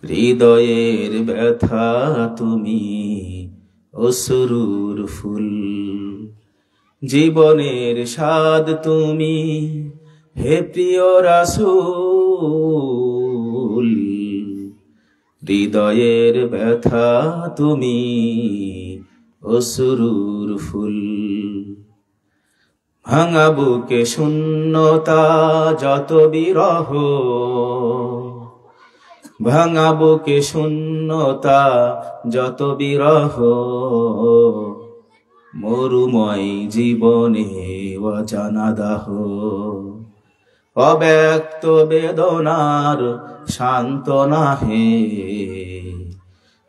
হৃদয়ের ব্যথা তুমি অশ্রুর ফুল, জীবনের স্বাদ তুমি হে প্রিয় রাসূল। হৃদয়ের ব্যথা তুমি অশ্রুর ফুল, ভাঙা বুকে শূন্যতা যত বিরহ, ভাঙা বুকে শূন্যতা যত বিরহ, মরুময় জীবনে অজানা দাহ, অব্যক্ত বেদনার সান্ত্বনা হে,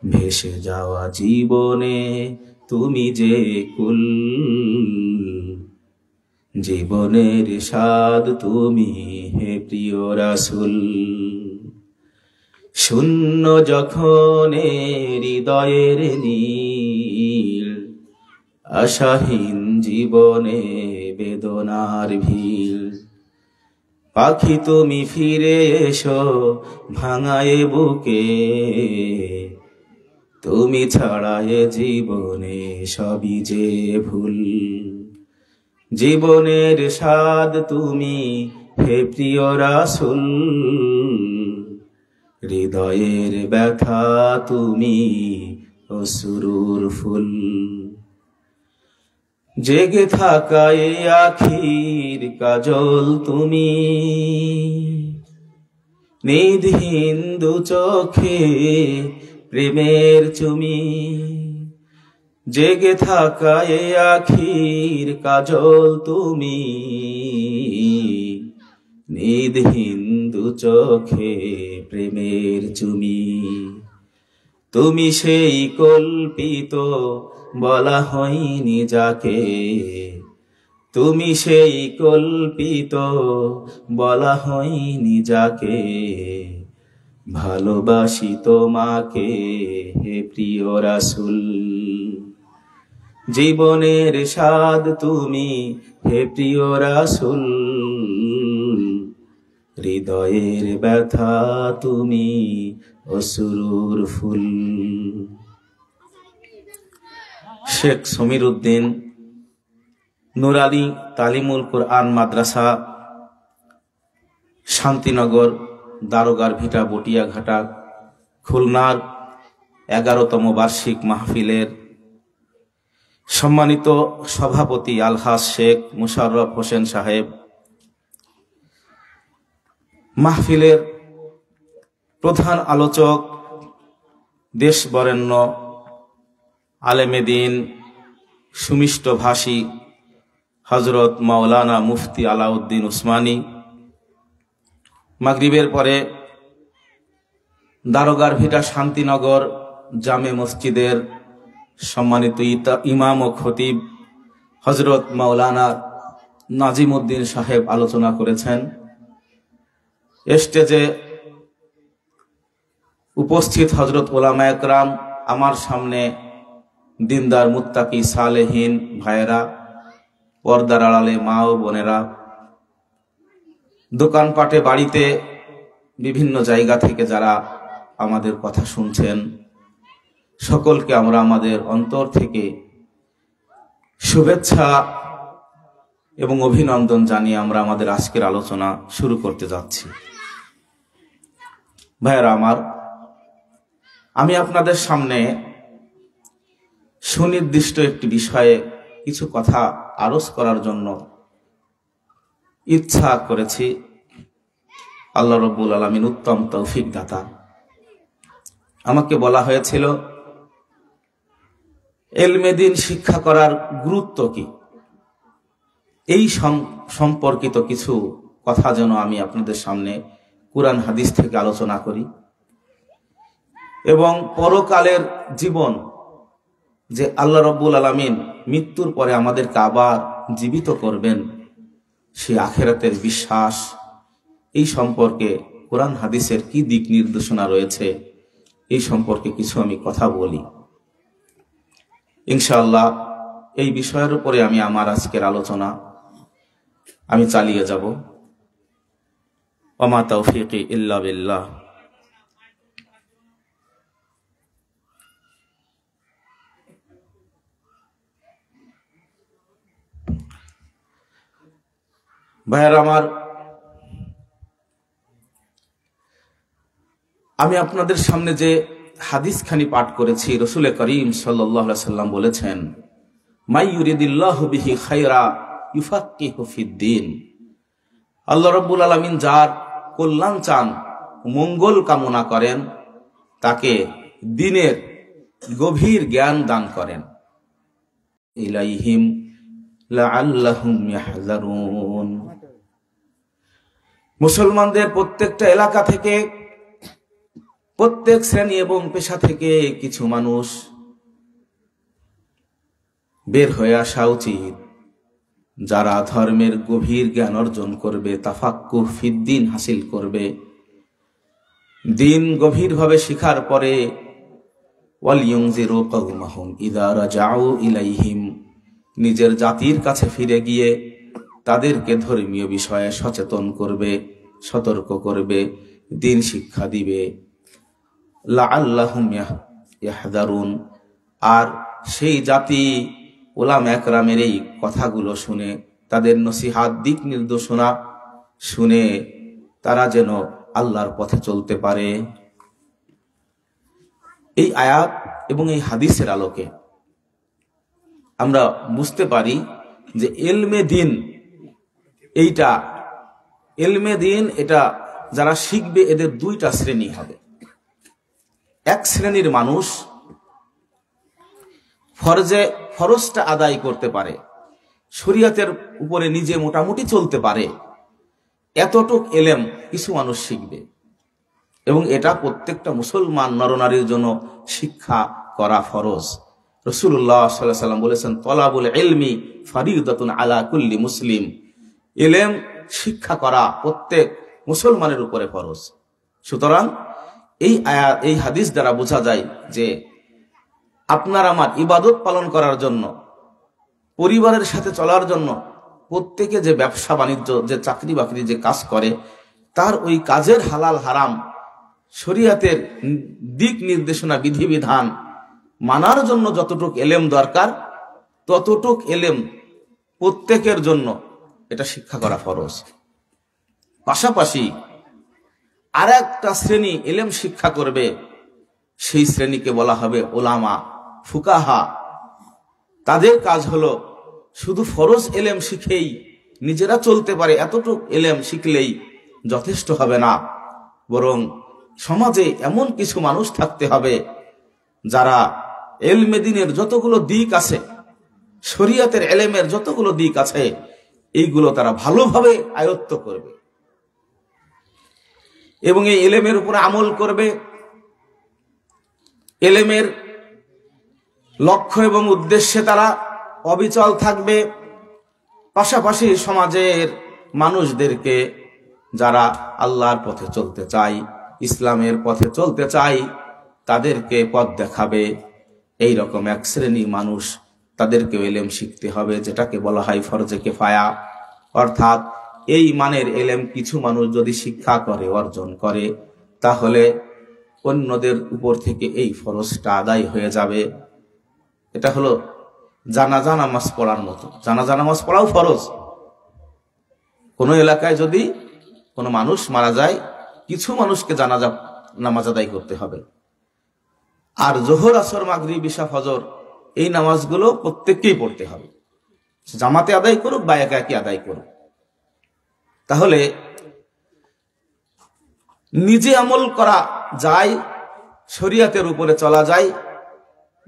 ভেসে যাওয়া জীবনে তুমি যে কুল, জীবনের স্বাদ তুমি হে প্রিয় রাসূল। শূন্য যখন হৃদয়ের নীল, আশাহীন জীবনে বেদনার ভিড়, পাখি তুমি ফিরে এসো ভাঙায়ে বুকে, তুমি ছাড়া এ জীবনে সবই যে ভুল, জীবনের স্বাদ তুমি হে প্রিয় রাসূল। হৃদয়ের ব্যথা তুমি অশ্রুর ফুল, জেগে থাকা এ আখির কাজল তুমি, নিধহীন দু চোখে প্রেমের চুমি, জেগে থাকা এ আখির কাজল তুমি, নিধহীন দু চোখে প্রেমের চুমি, তুমি সেই কল্পিত বলা হয়নি যাকে, তুমি সেই কল্পিত বলা হয়নি যাকে, ভালোবাসি তোমাকে হে প্রিয় রাসূল। জীবনের স্বাদ তুমি হে প্রিয় রাসূল, হৃদয়ের ব্যথা তুমি অশ্রুর ফুল। শেখ সমীর উদ্দিন নুরালী তালিমুল কুরআন মাদ্রাসা, শান্তিনগর, দারোগার ভিটা, বটিয়াঘাটা, খুলনার 11তম বার্ষিক মাহফিলের সম্মানিত সভাপতি আলহাজ শেখ মুশাররফ হোসেন সাহেব, মাহফিলের প্রধান আলোচক দেশ বরেণ্য আলেমে দ্বীন সুমিষ্ট ভাষী হযরত মাওলানা মুফতি আলাউদ্দিন উসমানী, মাগরিবের পরে দারোগার ভিটা শান্তিনগর জামে মসজিদের সম্মানিত ইমাম ও খতিব হযরত মাওলানা নাজিম উদ্দিন সাহেব আলোচনা করেছেন। স্টেজে উপস্থিত হযরত উলামা একরাম, আমার সামনে দিনদার মুত্তাকি সালেহীন ভাইয়েরা, পর্দার আড়ালে মা ও বোনেরা, দোকানপাটে বাড়িতে বিভিন্ন জায়গা থেকে যারা আমাদের কথা শুনছেন, সকলকে আমরা আমাদের অন্তর থেকে শুভেচ্ছা এবং অভিনন্দন জানিয়ে আমরা আমাদের আজকের আলোচনা শুরু করতে যাচ্ছি। ভাইয়েরা আমার, আমি আপনাদের সামনে সুনির্দিষ্ট একটি বিষয়ে কিছু কথা আরজ করার জন্য ইচ্ছা করেছি। আল্লাহ রাব্বুল আলামিন উত্তম তৌফিক দাতা। আমাকে বলা হয়েছিল ইলমে দ্বীন শিক্ষা করার গুরুত্ব কি, এই সম্পর্কিত কিছু কথা যেন আমি আপনাদের সামনে কুরআন হাদিস থেকে আলোচনা করি, এবং পরকালের জীবন যে আল্লাহ রাব্বুল আলামিন মৃত্যুর পরে আমাদেরকে আবার জীবিত করবেন, সেই আখিরাতের বিশ্বাস, এই সম্পর্কে কুরআন হাদিসের কি দিক নির্দেশনা রয়েছে, এই সম্পর্কে কিছু আমি কথা বলি। ইনশাআল্লাহ এই বিষয়ের উপরে আমি আমার আজকের আলোচনা চালিয়ে যাব। ওয়া মা তাওফীকি ইল্লা বিল্লাহ। ভাইয়েরা আমার, আমি আপনাদের সামনে যে হাদিস খানি পাঠ করেছি, রাসূল করিম সাল্লাল্লাহু আলাইহি সাল্লাম বলেছেন, মাই ইউরিদিল্লাহু বিহি খায়রা ইউফাক্কিহু ফিদ্দীন। আল্লাহ রাব্বুল আলামিন যার কল্যাণ চান, মঙ্গল কামনা করেন, তাকে দ্বীনের গভীর জ্ঞান দান করেন। ইলাইহিম লাআল্লাহুম ইয়াহযারুন। মুসলমানদের প্রত্যেকটা এলাকা থেকে, প্রত্যেক শ্রেণী এবং পেশা থেকে কিছু মানুষ বের হয়ে আসা উচিত, যারা ধর্মের গভীর জ্ঞান অর্জন করবে, তাফাক্কুহ ফিদ্দীন হাসিল করবে। দিন গভীরভাবে শিখার পরে ওয়ালিয়ুনজিরু কওমাহুম ইযা রাজাউ ইলাইহিম, নিজের জাতির কাছে ফিরে গিয়ে তাদেরকে ধর্মীয় বিষয়ে সচেতন করবে, সতর্ক করবে, দিন শিক্ষা দিবে। লাআল্লাহুম ইয়াহযারুন। আর সেই জাতি উলামা একরামের এই কথাগুলো শুনে, তাদের নসিহাত, দিক নির্দেশনা শুনে তারা যেন আল্লাহর পথে চলতে পারে। এই আয়াত এবং এই হাদিসের আলোকে আমরা বুঝতে পারি যে ইলমে দিন, ইলমে দিন এটা যারা শিখবে, এদের দুইটা শ্রেণী হবে। এক শ্রেণীর মানুষ ফরজটা আদায় করতে পারে, শরীয়তের উপরে নিজে মোটামুটি চলতে পারে, এতটুক এলেম কিছু মানুষ শিখবে, এবং এটা প্রত্যেকটা মুসলমান নরনারীর জন্য শিক্ষা করা ফরজ। রাসূলুল্লাহ সাল্লাল্লাহু আলাইহি ওয়াসাল্লাম বলেছেন, তলাবুল ইলমি ফারিদাতুন আলা কুল্লি মুসলিম। ইলম শিক্ষা করা প্রত্যেক মুসলমানের উপরে ফরজ। সুতরাং এই আয়াত, এই হাদিস দ্বারা বোঝা যায় যে আপনার আমার ইবাদত পালন করার জন্য, পরিবারের সাথে চলার জন্য, প্রত্যেকে যে ব্যবসা বাণিজ্য, যে চাকরি বাকরি যে কাজ করে, তার ওই কাজের হালাল হারাম, শরীয়তের দিক নির্দেশনা, বিধিবিধান মানার জন্য যতটুক এলেম দরকার, ততটুক এলেম প্রত্যেকের জন্য এটা শিক্ষা করা ফরজ। পাশাপাশি আর একটা শ্রেণী এলেম শিক্ষা করবে, সেই শ্রেণীকে বলা হবে উলামা, ফুকাহা। তাদের কাজ হলো শুধু ফরজ এলেম শিখেই নিজেরা চলতে পারে, এতটুক এলেম শিখলেই যথেষ্ট হবে না, বরং সমাজে এমন কিছু মানুষ থাকতে হবে যারা ইলমে দ্বীনের যতগুলো দিক আছে, শরীয়তের ইলমের যতগুলো দিক আছে, এইগুলো তারা ভালোভাবে আয়ত্ত করবে এবং এই ইলমের উপরে আমল করবে। ইলমের লক্ষ্য এবং উদ্দেশ্যে তারা অবিচল থাকবে। পাশাপাশি সমাজের মানুষদেরকে, যারা আল্লাহর পথে চলতে চায়, ইসলামের পথে চলতে চায়, তাদেরকে পথ দেখাবে। এই রকম এক শ্রেণী মানুষ, তাদেরকে ইলম শিখতে হবে, যেটাকে বলা হয় ফরজে কিফায়া। অর্থাৎ এই মানের ইলম কিছু মানুষ যদি শিক্ষা করে, অর্জন করে, তাহলে অন্যদের উপর থেকে এই ফরজটা আদায় হয়ে যাবে। এটা হলো জানাজা নামাজ পড়ার মতো। জানাজা নামাজ পড়াও ফরজ। কোন এলাকায় যদি কোনো মানুষ মারা যায়, কিছু মানুষকে জানাজা নামাজ আদায় করতে হবে। আর জোহর, আসর, মাগরিব, ইশা, ফজর, এই নামাজগুলো প্রত্যেককেই পড়তে হবে, জামাতে আদায় করুক বা একা একই আদায় করুক। তাহলে নিজে আমল করা যায়, শরীয়তের উপরে চলা যায়।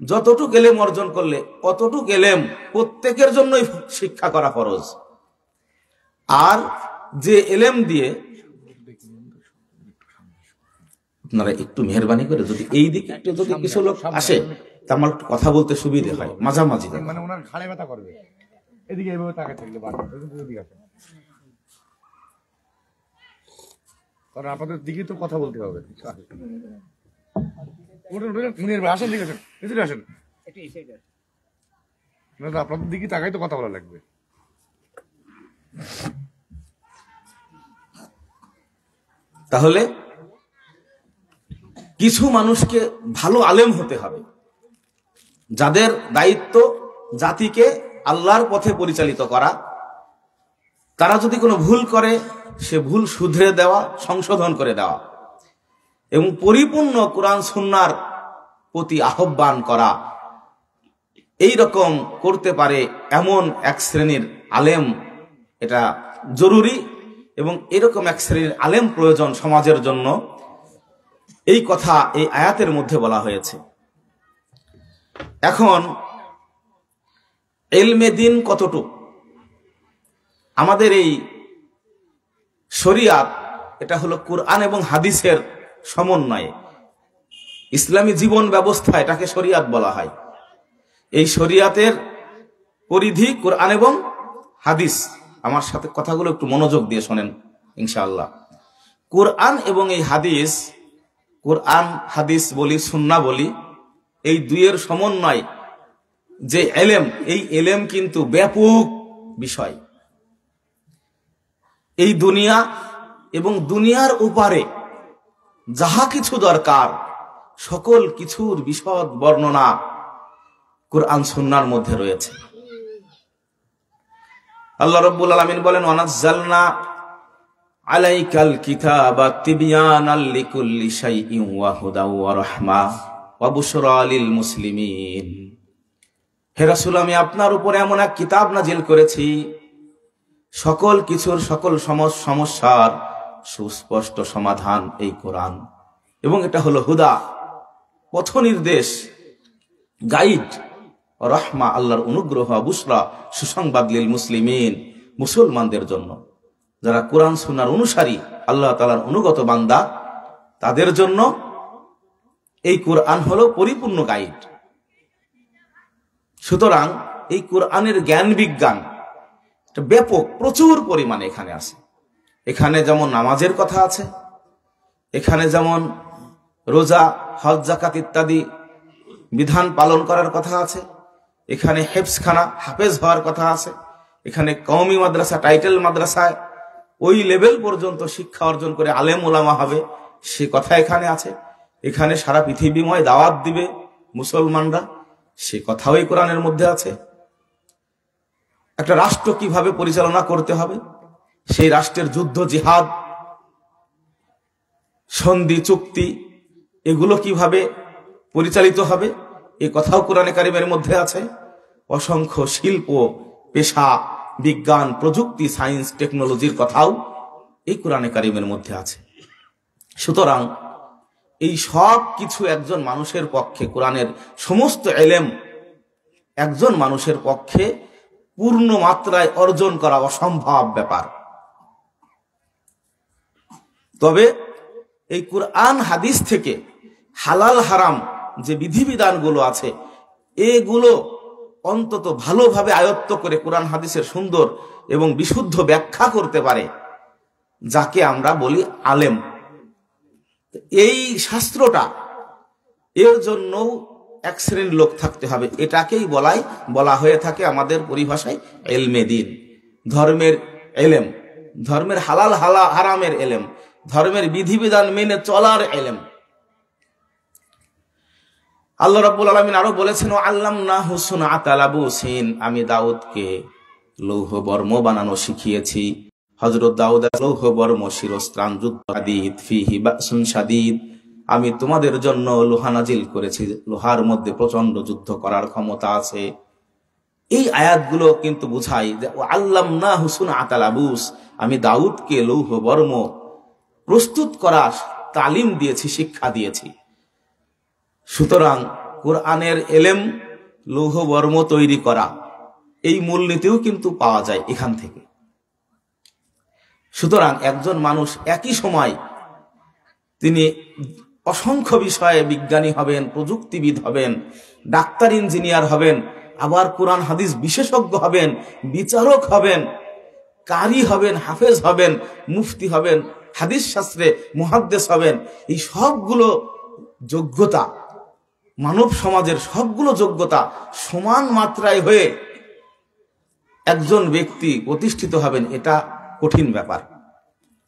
যতটুক এলেম অর্জন করলে অতটুক এলেম প্রত্যেকের জন্যই শিক্ষা করা ফরজ। আর যে এলেম দিয়ে, আপনারা একটু মেহরবানি করে যদি এই দিকে একটু যদি কিছু লোক আসে, তা আমার কথা বলতে সুবিধে হয়, মাঝামাঝি। মানে ওনার ঘাড়ে ব্যথা করবে, এদিকে এভাবে তাকায় থাকলে কারণ আপনাদের দিকে তো কথা বলতে হবে। আসেন, দিকে আসেন, এদিকে আসেন, আপনাদের দিকে তাকাই তো কথা বলা লাগবে। তাহলে কিছু মানুষকে ভালো আলেম হতে হবে, যাদের দায়িত্ব জাতিকে আল্লাহর পথে পরিচালিত করা। তারা যদি কোনো ভুল করে সে ভুল শুধরে দেওয়া, সংশোধন করে দেওয়া এবং পরিপূর্ণ কোরআন সুন্নাহর প্রতি আহ্বান করা। এই রকম করতে পারে এমন এক শ্রেণীর আলেম এটা জরুরি, এবং এরকম এক শ্রেণীর আলেম প্রয়োজন সমাজের জন্য। এই কথা এই আয়াতের মধ্যে বলা হয়েছে। এখন ইলমে দ্বীন কতটুকু? আমাদের এই শরিয়াত এটা হলো কুরআন এবং হাদিসের সমন্বয়ে। ইসলামী জীবন ব্যবস্থা এটাকে শরিয়াত বলা হয়। এই শরিয়াতের পরিধি কুরআন এবং হাদিস। আমার সাথে কথাগুলো একটু মনোযোগ দিয়ে শোনেন ইনশাআল্লাহ। কুরআন এবং এই হাদিস, কুরআন হাদিস বলি, সুন্নাহ বলি, এই দুইয়ের সমন্বয় যে এলেম, এই এলেম কিন্তু ব্যাপক বিষয়। এই দুনিয়া এবং দুনিয়ার উপরে যাহা কিছু দরকার সকল কিছুর বিশদ বর্ণনা কুরআন সুন্নাহর মধ্যে রয়েছে। আল্লাহ রাব্বুল আলামিন বলেন, ওয়ানাজ্জালনা আলাইকাল কিতাবা তিবয়ানাল লিকুল্লি শাইইন ওয়া হুদাও ওয়া রাহমাহ ওয়া বুশরা লিল মুসলিমিন। হে রাসূল, আমি আপনার উপরে এমন এক কিতাব নাজিল করেছি, সকল কিছুর সকল সমস্যার সুস্পষ্ট সমাধান এই কোরআন, এবং এটা হলো হুদা, পথ নির্দেশ, গাইড, রহমা, আল্লাহর অনুগ্রহ, বুশরা, সুসংবাদ লিল মুসলিমিন, মুসলমানদের জন্য, যারা কোরআন সুন্নাহর অনুসারী, আল্লাহ তাআলার অনুগত বান্দা, তাদের জন্য এই কোরআন হলো পরিপূর্ণ গাইড। সুতরাং এই কোরআনের জ্ঞান বিজ্ঞান ব্যাপক, প্রচুর পরিমাণে এখানে আছে। এখানে যেমন নামাজের কথা আছে, এখানে যেমন রোজা, হজ, যাকাত ইত্যাদি বিধান পালন করার কথা আছে, এখানে হেফজখানা, হাফেজ হওয়ার কথা আছে, এখানে কওমি মাদ্রাসা, টাইটেল মাদ্রাসায় ওই লেভেল পর্যন্ত শিক্ষা অর্জন করে আলেম ওলামা হবে, সে কথা এখানে আছে। এখানে সারা পৃথিবীময় দাওয়াত দিবে মুসলমানরা, সে কথাও এই কোরআনের মধ্যে আছে। একটা রাষ্ট্র কিভাবে পরিচালনা করতে হবে, সেই রাষ্ট্রের যুদ্ধ, জিহাদ, সন্ধি, চুক্তি, এগুলো কিভাবে পরিচালিত হবে, এ কথাও কোরআনে কারিমের মধ্যে আছে। অসংখ্য শিল্প, পেশা, বিজ্ঞান, প্রযুক্তি, সায়েন্স, টেকনোলজির কথাও এই কোরআনে কারিমের মধ্যে আছে। সুতরাং এই সব কিছু একজন মানুষের পক্ষে, কোরআনের সমস্ত এলেম একজন মানুষের পক্ষে পূর্ণ মাত্রায় অর্জন করা অসম্ভব ব্যাপার। তবে এই কোরআন হাদিস থেকে হালাল হারাম যে বিধিবিধানগুলো আছে, এগুলো অন্তত ভালোভাবে আয়ত্ত করে কোরআন হাদিসের সুন্দর এবং বিশুদ্ধ ব্যাখ্যা করতে পারে, যাকে আমরা বলি আলেম। এই শাস্ত্রটা, এর জন্য এক শ্রেণীর লোক থাকতে হবে। এটাকেই বলা হয়ে থাকে আমাদের পরিভাষায় ইলমে দ্বীন, ধর্মের এলেম, ধর্মের হালাল হারামের এলেম, ধর্মের বিধিবিধান মেনে চলার এলেম। আল্লাহ রাব্বুল আলামিন আরো বলেছেন, আল্লামনাহু সুনআতা লাবুসিন, আমি দাউদকে লৌহ বর্ম বানানো শিখিয়েছি। হযরত দাউদ লৌহ বর্ম, শিরস্ত্রাণ, যুদ্ধ, হাদীদ, ফিহি বাসুন শাদীদ, আমি তোমাদের জন্য লোহা নাজিল করেছি, লোহার মধ্যে প্রচন্ড যুদ্ধ করার ক্ষমতা আছে। এই আয়াতগুলো কিন্তু বুঝায় যে আল্লামনাহু সুনআতা লাবুস, আমি দাউদকে লৌহ বর্ম প্রস্তুত করার তালিম দিয়েছি, শিক্ষা দিয়েছি। সুতরাং কোরআনের এলেম, লৌহ বর্ম তৈরি করা, এই মূলনীতিও কিন্তু পাওয়া যায় এখান থেকে। সুতরাং একজন মানুষ একই সময় তিনি অসংখ্য বিষয়ে বিজ্ঞানী হবেন, প্রযুক্তিবিদ হবেন, ডাক্তার, ইঞ্জিনিয়ার হবেন, আবার কোরআন হাদিস বিশেষজ্ঞ হবেন, বিচারক হবেন, কারি হবেন, হাফেজ হবেন, মুফতি হবেন, হাদিস শাস্ত্রে মুহাদ্দিস হবেন। এই সবগুলো যোগ্যতা, মানব সমাজের সবগুলো যোগ্যতা সমান মাত্রায় হয়ে একজন ব্যক্তি প্রতিষ্ঠিত হবেন, এটা কঠিন ব্যাপার।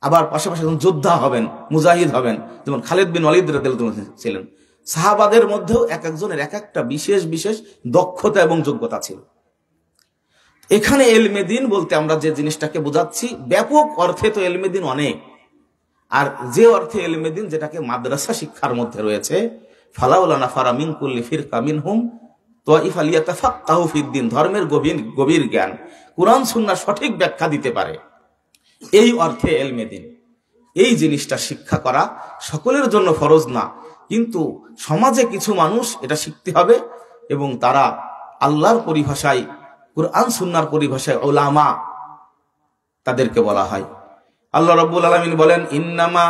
আবার পাশাপাশি যোদ্ধা হবেন, মুজাহিদ হবেন, যেমন খালিদ বিন ওয়ালিদ রাদিয়াল্লাহু আনহু ছিলেন। সাহাবাদের মধ্যেও এক একজনের এক একটা বিশেষ বিশেষ দক্ষতা এবং যোগ্যতা ছিল। এখানে এলমে দিন বলতে আমরা যে জিনিসটাকে বোঝাচ্ছি, ব্যাপক অর্থে তো এলমে দিন অনেক, আর যে অর্থে এলমে দিন যেটাকে মাদ্রাসা শিক্ষার মধ্যে রয়েছে, ফালাউলা নাফারা মিন কুল্লি ফিরকা মিনহুম তাইফা লিয়াতাফাক্কাহু ফিদ্দিন, ধর্মের গভীর জ্ঞান, কুরআন সুন্নাহ সঠিক ব্যাখ্যা দিতে পারে, এই অর্থে এলমে দিন। এই জিনিসটা শিক্ষা করা সকলের জন্য ফরজ না, কিন্তু সমাজে কিছু মানুষ এটা শিখতে হবে এবং তারা আল্লাহর পরিভাষায়, কুরআন সুন্নাহর পরিভাষায় উলামা তাদেরকে বলা হয়। আল্লাহ রাব্বুল আলামিন বলেন, ইন্নামা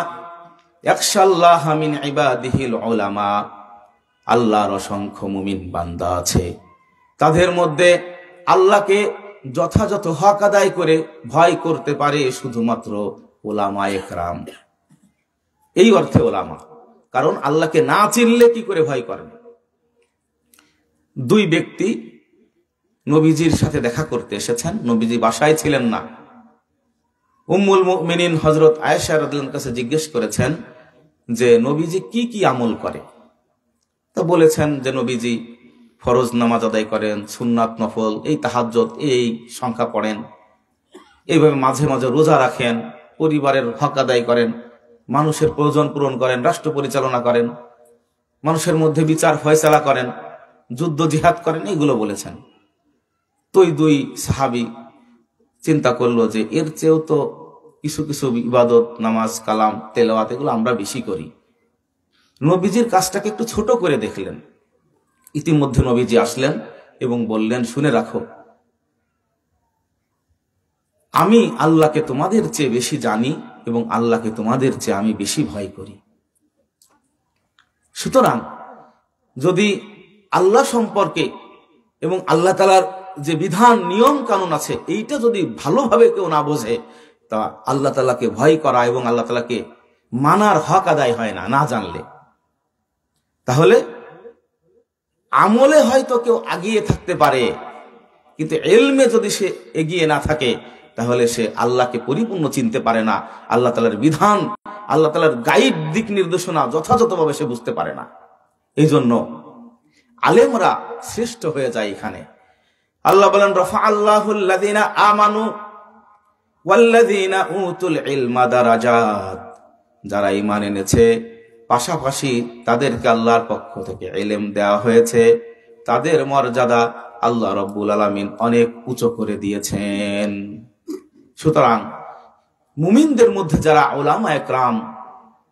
ইয়াখশাল্লাহা মিন ইবাদিহিল উলামা, আল্লাহর অসংখ্য মুমিন বান্দা আছে, তাদের মধ্যে আল্লাহকে যথাযথ হক আদায় করে ভয় করতে পারে শুধুমাত্র উলামায়ে কেরাম। এই অর্থে উলামা, কারণ আল্লাহকে না চিনলে কি করে ভয় করবে। দুই ব্যক্তি নবীজির সাথে দেখা করতে এসেছেন, নবীজি বাসায় ছিলেন না। উম্মুল মুমিনিন হযরত আয়েশা রাদিয়াল্লাহু আনহার কাছে জিজ্ঞেস করেছেন যে নবীজি কি কি আমল করে। তো বলেছেন যে নবীজি ফরজ নামাজ আদায় করেন, সুন্নাত নফল, এই তাহাজ্জুদ, এই সংখ্যা পড়েন, এইভাবে মাঝে মাঝে রোজা রাখেন, পরিবারের হক আদায় করেন, মানুষের প্রয়োজন পূরণ করেন, রাষ্ট্র পরিচালনা করেন, মানুষের মধ্যে বিচার ফয়সালা করেন, যুদ্ধ জিহাদ করেন, এইগুলো বলেছেন। তো দুই সাহাবী চিন্তা করলো যে এর চেয়েও তো কিছু কিছু ইবাদত, নামাজ, কালাম, তেলাওয়াত এগুলো আমরা বেশি করি। নবীজির কাজটাকে একটু ছোট করে দেখলেন। ইতিমধ্যে নবীজি আসলেন এবং বললেন, শুনে রাখো, আমি আল্লাহকে তোমাদের চেয়ে বেশি জানি এবং আল্লাহকে তোমাদের চেয়ে আমি বেশি ভয় করি। সুতরাং যদি আল্লাহ সম্পর্কে এবং আল্লাহ তাআলার যে বিধান, নিয়ম কানুন আছে, এইটা যদি ভালোভাবে কেউ না বোঝে, তা আল্লাহ তাআলাকে ভয় করা এবং আল্লাহ তাআলাকে মানার হক আদায় হয় না, না জানলে। তাহলে আমলে হয়তো কেউ এগিয়ে থাকতে পারে, কিন্তু ইলমে যদি সে এগিয়ে না থাকে, তাহলে সে আল্লাহকে পরিপূর্ণ চিনতে পারে না, আল্লাহ তাআলার বিধান, আল্লাহ তাআলার গাইড, দিক নির্দেশনা যথাযথভাবে সে বুঝতে পারে না। এই জন্য আলেমরা শ্রেষ্ঠ হয়ে যায়। এখানে আল্লাহ বলেন, রাফাআল্লাহুল লাযিনা আমানু ওয়াল্লাযিনা উতুল ইলমা দারাজাত, যারা ঈমান এনেছে পাশাপাশি তাদেরকে আল্লাহর পক্ষ থেকে ইলম দেওয়া হয়েছে, তাদের মর্যাদা আল্লাহ রাব্বুল আলামিন অনেক উঁচু করে দিয়েছেন। সুতরাং মুমিনদের মধ্যে যারা উলামায়ে কেরাম,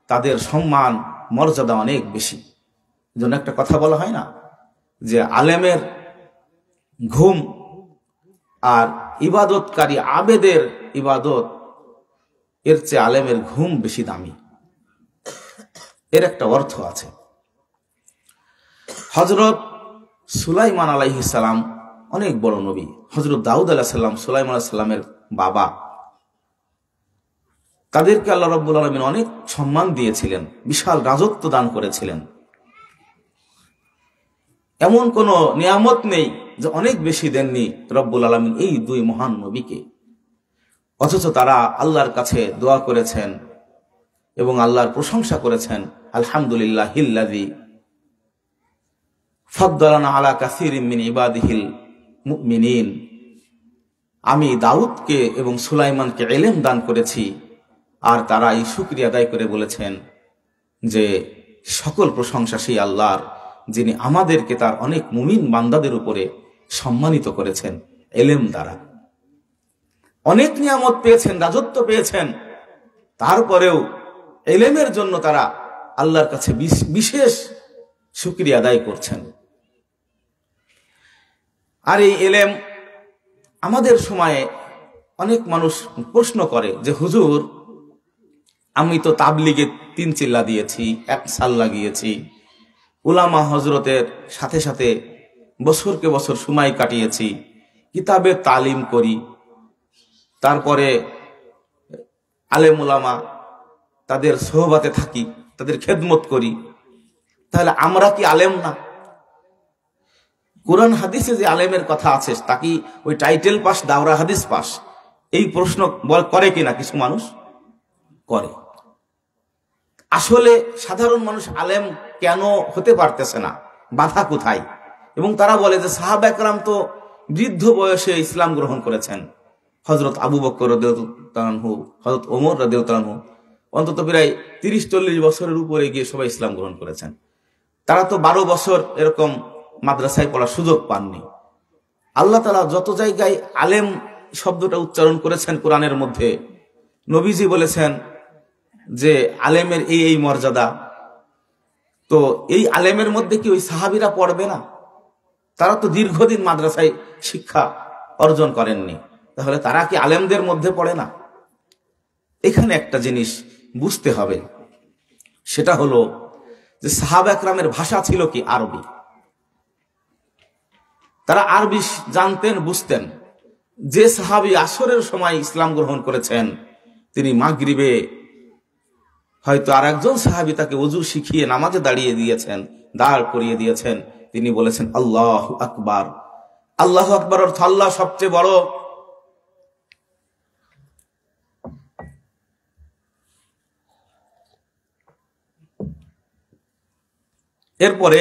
তাদের সম্মান মর্যাদা অনেক বেশি। এজন্য একটা কথা বলা হয় না যে আলেমের ঘুম আর ইবাদতকারী আবেদের ইবাদত, এর চেয়ে আলেমের ঘুম বেশি দামি। এর একটা অর্থ আছে। হযরত সুলাইমান আলাইহিস সালাম অনেক বড় নবী। হযরত দাউদ আলাইহিস সালাম, সুলাইমান আলাইহিস সালামের বাবা, তাদেরকে আল্লাহ রাব্বুল আলামিন অনেক সম্মান দিয়েছিলেন, বিশাল রাজত্ব দান করেছিলেন। এমন কোন নিয়ামত নেই যে অনেক বেশি দেননি রব্বুল আলামিন এই দুই মহান নবীকে। অথচ তারা আল্লাহর কাছে দোয়া করেছেন এবং আল্লাহর প্রশংসা করেছেন, আলহামদুলিল্লাহিল্লাযী ফাদ্দালানা আলা কাসীরিন মিন ইবাদিহিল মুমিনিন। আমি দাউদকে এবং সুলাইমানকে ইলম দান করেছি, আর তারা এই শুকরিয়া আদায় করে বলেছেন যে সকল প্রশংসা সেই আল্লাহর, যিনি আমাদেরকে তার অনেক মুমিন বান্দাদের উপরে সম্মানিত করেছেন ইলম দ্বারা। অনেক নিয়ামত পেয়েছেন, রাজত্ব পেয়েছেন, তারপরেও ইলমের জন্য তারা আল্লাহর কাছে বিশেষ শুকরিয়া আদায় করছেন। আর এই ইলম আমাদের সময়ে অনেক মানুষ প্রশ্ন করে যে হুজুর, আমি তো তাবলিগে 3 চিল্লা দিয়েছি, 1 সাল লাগিয়েছি, উলামা হযরতের সাথে সাথে বছরকে বছর সময় কাটিয়েছি, কিতাবে তালিম করি, তারপরে আলেম উলামা তাদের সোহবাতে থাকি, তাদের খেদমত করি, তাহলে আমরা কি আলেম না? কোরআন হাদিসে যে আলেমের কথা আছে তা কি ওই টাইটেল পাস, দাওরা হাদিস পাস? এই প্রশ্ন করে কিনা কিছু মানুষ। করে। আসলে সাধারণ মানুষ আলেম কেন হতে পারতেছে না, বাধা কোথায়? এবং তারা বলে যে সাহাবা একরাম তো বৃদ্ধ বয়সে ইসলাম গ্রহণ করেছেন। হযরত আবু বকর রাদিয়াল্লাহু আনহু, হযরত ওমর রাদিয়াল্লাহু আনহু অন্তত প্রায় 30-40 বছরের উপরে গিয়ে সবাই ইসলাম গ্রহণ করেছেন। তারা তো 12 বছর এরকম মাদ্রাসায় পড়ার সুযোগ পাননি। আল্লাহ তাআলা যত জায়গায় আলেম শব্দটা উচ্চারণ করেছেন কোরআনের মধ্যে, নবীজি বলেছেন যে আলেমের এই এই মর্যাদা, তো এই আলেমের মধ্যে কি ওই সাহাবীরা পড়বে না? তারা তো দীর্ঘদিন মাদ্রাসায় শিক্ষা অর্জন করেননি, তাহলে তারা কি আলেমদের মধ্যে পড়ে না? এখানে একটা জিনিস বুঝতে হবে, সেটা হলো যে সাহাবা একরামের ভাষা ছিল কি আরবি। তারা আরবি জানতেন, বুঝতেন। যে সাহাবী আসরের সময় ইসলাম গ্রহণ করেছেন, তিনি মাগরিবে হয়তো আর একজন সাহাবী তাকে ওযু শিখিয়ে নামাজে দাঁড় করিয়ে দিয়েছেন। তিনি বলেছেন আল্লাহু আকবার। আল্লাহু আকবার অর্থ আল্লাহ সবচেয়ে বড়। এরপরে